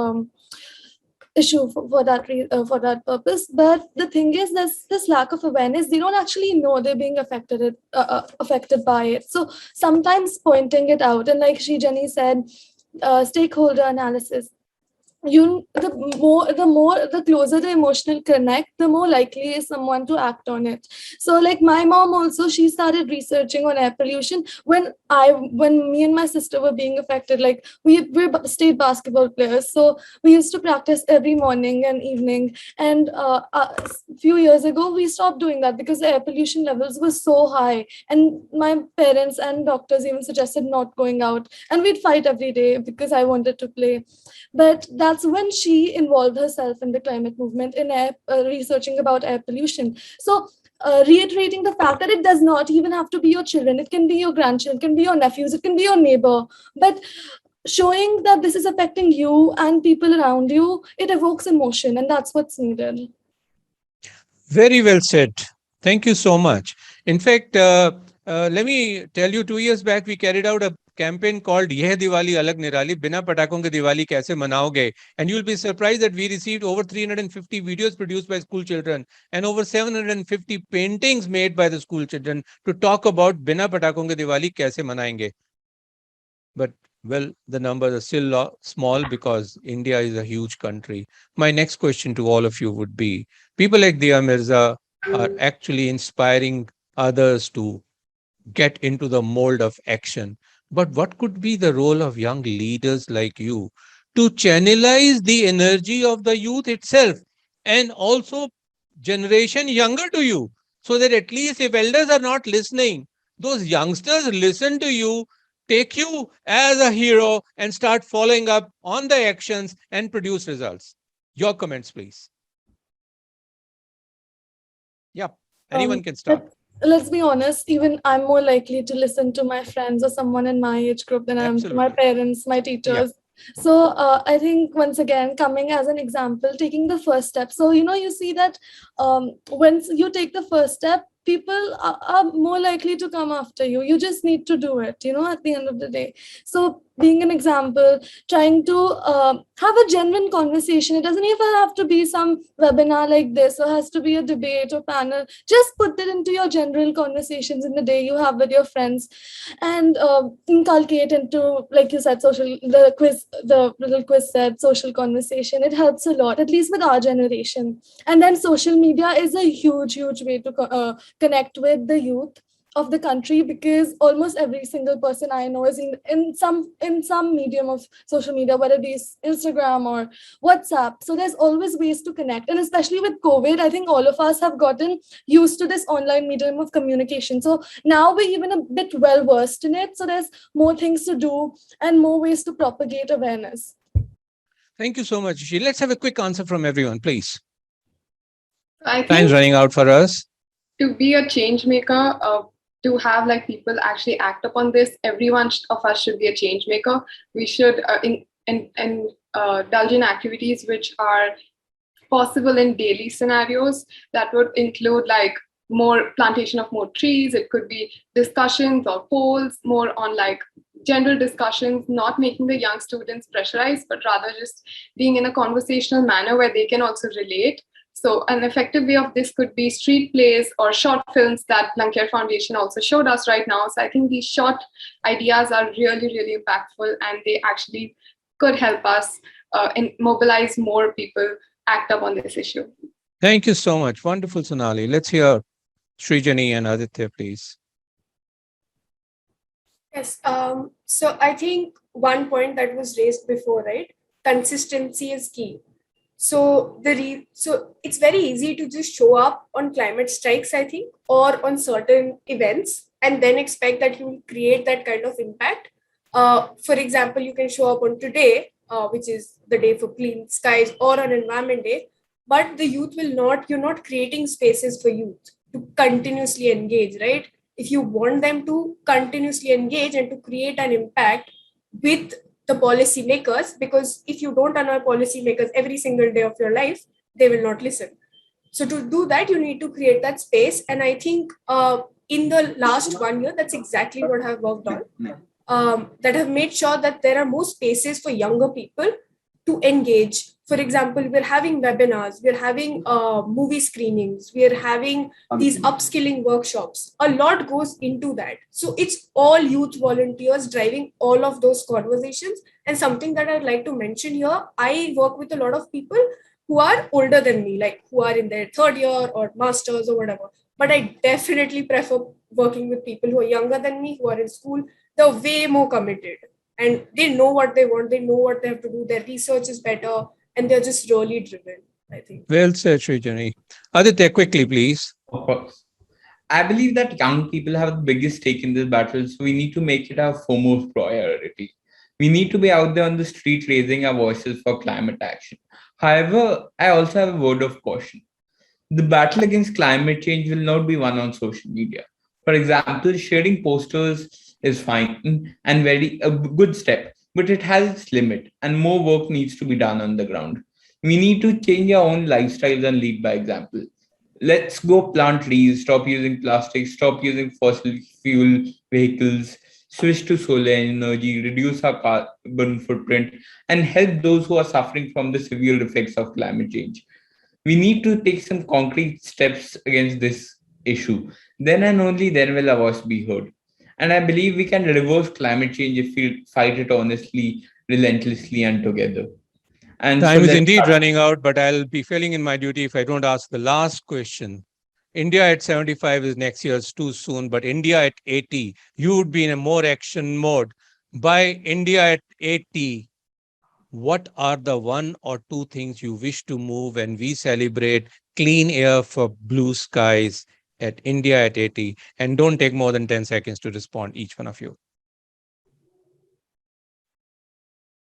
issue for that purpose. But the thing is, there's this lack of awareness. They don't actually know they're being affected by it. So sometimes pointing it out, and like Srijani said, stakeholder analysis. The closer the emotional connect, the more likely is someone to act on it. So like my mom also, she started researching on air pollution when me and my sister were being affected. Like we're state basketball players, so we used to practice every morning and evening, and a few years ago we stopped doing that because the air pollution levels were so high, and my parents and doctors even suggested not going out, and we'd fight every day because I wanted to play. But that's when she involved herself in the climate movement in researching about air pollution. So reiterating the fact that it does not even have to be your children. It can be your grandchildren, it can be your nephews, it can be your neighbor. But showing that this is affecting you and people around you, it evokes emotion, and that's what's needed.
Very well said. Thank you so much. In fact, let me tell you, 2 years back, we carried out a campaign called Yeh Diwali Alag Nirali, Bina Patakon ke Diwali Kaise Manaoge. And you'll be surprised that we received over 350 videos produced by school children and over 750 paintings made by the school children to talk about Bina Patakon ke Diwali Kaise Manaenge. But well, the numbers are still small because India is a huge country. My next question to all of you would be, people like Dia Mirza, are actually inspiring others to get into the mold of action. But what could be the role of young leaders like you to channelize the energy of the youth itself and also generation younger to you, so that at least if elders are not listening, those youngsters listen to you, take you as a hero, and start following up on the actions and produce results? Your comments, please. Yeah, anyone can start.
Let's be honest, even I'm more likely to listen to my friends or someone in my age group than I am to my
Absolutely.
parents, my teachers. So I think, once again, coming as an example, taking the first step. So, you see that when you take the first step, people are more likely to come after you. You just need to do it, at the end of the day. So being an example, trying to have a genuine conversation. It doesn't even have to be some webinar like this, or has to be a debate or panel. Just put it into your general conversations in the day you have with your friends, and inculcate into, like you said, the little quiz said, social conversation. It helps a lot, at least with our generation. And then social media is a huge way to connect with the youth of the country, because almost every single person I know is in some medium of social media, whether it be Instagram or WhatsApp. So there's always ways to connect, and especially with COVID, I think all of us have gotten used to this online medium of communication. So now we're even a bit well versed in it. So there's more things to do and more ways to propagate awareness.
Thank you so much, Ishi. Let's have a quick answer from everyone, please.
I think
Time's running out for us.
to be a change maker, to have like people actually act upon this, everyone of us should be a change maker. We should indulge in activities which are possible in daily scenarios. That would include like more plantation of more trees. It could be discussions or polls, more on like general discussions, not making the young students pressurized, but rather just being in a conversational manner where they can also relate. So an effective way of this could be street plays or short films that Lankare Foundation also showed us right now. So I think these short ideas are really impactful, and they actually could help us mobilize more people act up on this issue.
Thank you so much. Wonderful, Sonali. Let's hear Srijani and Aditya, please.
Yes. So I think one point that was raised before, right? Consistency is key. So so it's very easy to just show up on climate strikes, I think, or on certain events, and then expect that you will create that kind of impact. For example, you can show up on today, which is the day for clean skies, or on Environment Day, but the youth will not. You're not creating spaces for youth to continuously engage, right? If you want them to continuously engage and to create an impact with the policymakers, because if you don't annoy policymakers every single day of your life, they will not listen. So to do that, you need to create that space. And I think in the last 1 year, that's exactly what I've worked on, that have made sure that there are more spaces for younger people to engage. For example, we're having webinars, we're having movie screenings, we're having these upskilling workshops. A lot goes into that. So it's all youth volunteers driving all of those conversations. And something that I'd like to mention here, I work with a lot of people who are older than me, like who are in their third year or masters or whatever. But I definitely prefer working with people who are younger than me, who are in school. They're way more committed, and they know what they want. They know what they have to do. Their research is better, and they're just really driven, I think.
Well said, Srijani. Aditya, quickly, please.
Of course. I believe that young people have the biggest stake in this battle, so we need to make it our foremost priority. We need to be out there on the street raising our voices for climate action. However, I also have a word of caution. The battle against climate change will not be won on social media. For example, sharing posters is fine and a good step, but it has its limit, and more work needs to be done on the ground. We need to change our own lifestyles and lead by example. Let's go plant trees, stop using plastic, stop using fossil fuel vehicles, switch to solar energy, reduce our carbon footprint, and help those who are suffering from the severe effects of climate change. We need to take some concrete steps against this issue. Then and only then will our voice be heard. And I believe we can reverse climate change if we fight it honestly, relentlessly, and together. And
Time
so
is
let's
indeed
start.
running out, but I'll be failing in my duty if I don't ask the last question. India at 75 is next year's too soon, but India at 80, you would be in a more action mode. By India at 80, what are the one or two things you wish to move when we celebrate clean air for blue skies at India at 80? And don't take more than 10 seconds to respond, each one of you.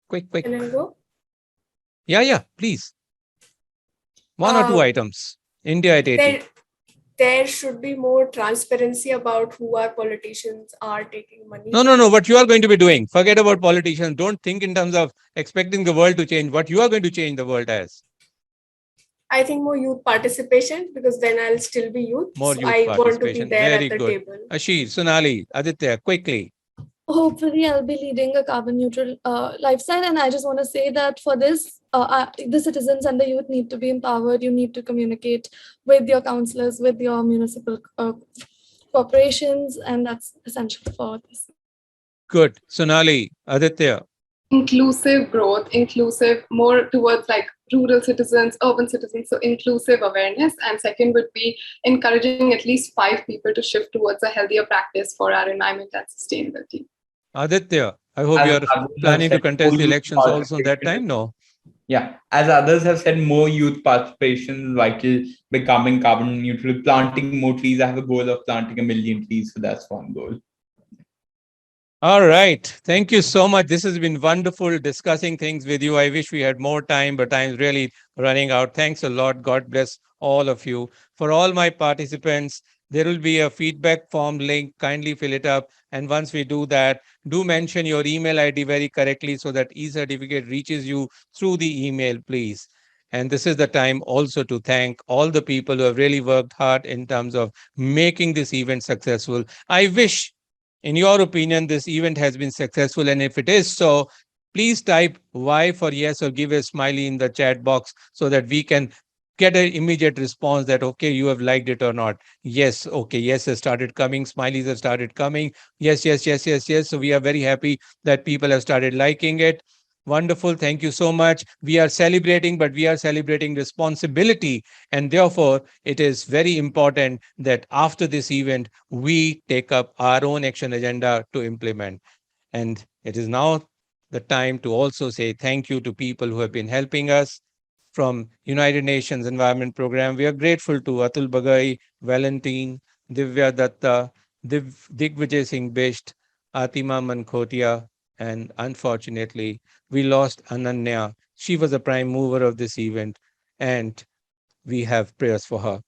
Quick.
Can I go?
Yeah, please. One or two items. India at 80.
There should be more transparency about who our politicians are taking money.
No. What you are going to be doing. Forget about politicians. Don't think in terms of expecting the world to change. What you are going to change the world as.
I think more youth participation, because then I'll still be youth.
More
so
youth
I want to be
participation.
there
Very
at the
good.
table.
Ashir, Sonali, Aditya, quickly.
Hopefully, I'll be leading a carbon neutral lifestyle. And I just want to say that for this, the citizens and the youth need to be empowered. You need to communicate with your councillors, with your municipal corporations, and that's essential for this.
Good. Sonali, Aditya.
Inclusive growth, inclusive more towards like rural citizens, urban citizens, so inclusive awareness. And second would be encouraging at least 5 people to shift towards a healthier practice for our environment and sustainability.
Aditya, I hope you are planning to contest the elections also that time, no?
Yeah, as others have said, more youth participation is vital, becoming carbon neutral, planting more trees. I have a goal of planting 1 million trees, so that's one goal.
All right. Thank you so much. This has been wonderful discussing things with you. I wish we had more time, but time's really running out. Thanks a lot. God bless all of you. For all my participants, there will be a feedback form link. Kindly fill it up. And once we do that, do mention your email ID very correctly so that e-certificate reaches you through the email, please. And this is the time also to thank all the people who have really worked hard in terms of making this event successful. I wish, in your opinion, this event has been successful. And if it is so, please type Y for yes or give a smiley in the chat box so that we can get an immediate response that, okay, you have liked it or not. Yes, okay, yes has started coming. Smileys have started coming. Yes. So we are very happy that people have started liking it. Wonderful. Thank you so much. We are celebrating, but we are celebrating responsibility. And therefore, it is very important that after this event, we take up our own action agenda to implement. And it is now the time to also say thank you to people who have been helping us from United Nations Environment Program. We are grateful to Atul Bagai, Valentine, Divya Datta, Digvijay Singh Bisht, Atima Mankhotia, and unfortunately, we lost Ananya. She was a prime mover of this event, and we have prayers for her.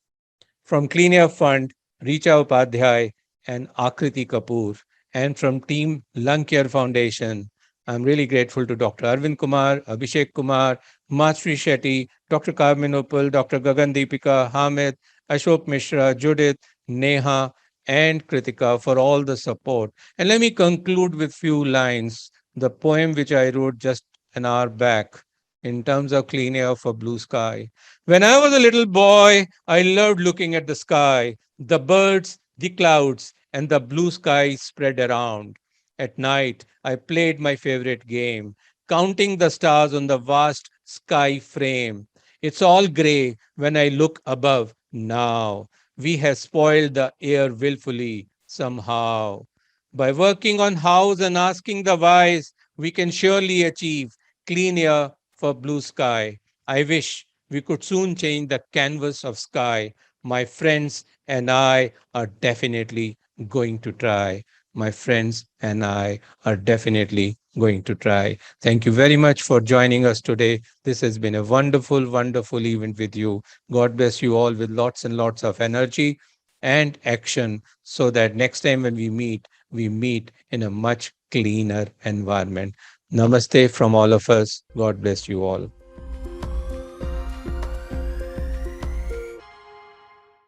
From Clean Air Fund, Richa Upadhyay and Akriti Kapoor, and from Team Lung Care Foundation, I'm really grateful to Dr. Arvind Kumar, Abhishek Kumar, Masri Shetty, Dr. Carmen Uppal, Dr. Gagan Deepika, Hamid, Ashok Mishra, Judith, Neha, and Kritika for all the support. And let me conclude with few lines. The poem which I wrote just an hour back in terms of clean air for blue sky. When I was a little boy, I loved looking at the sky, the birds, the clouds, and the blue sky spread around. At night, I played my favorite game, counting the stars on the vast sky frame. It's all gray when I look above now. We have spoiled the air willfully somehow. By working on hows and asking the whys, we can surely achieve clean air for blue sky. I wish we could soon change the canvas of sky. My friends and I are definitely going to try. My friends and I are definitely going to try. Thank you very much for joining us today. This has been a wonderful, wonderful event with you. God bless you all with lots and lots of energy and action so that next time when we meet in a much cleaner environment. Namaste from all of us. God bless you all.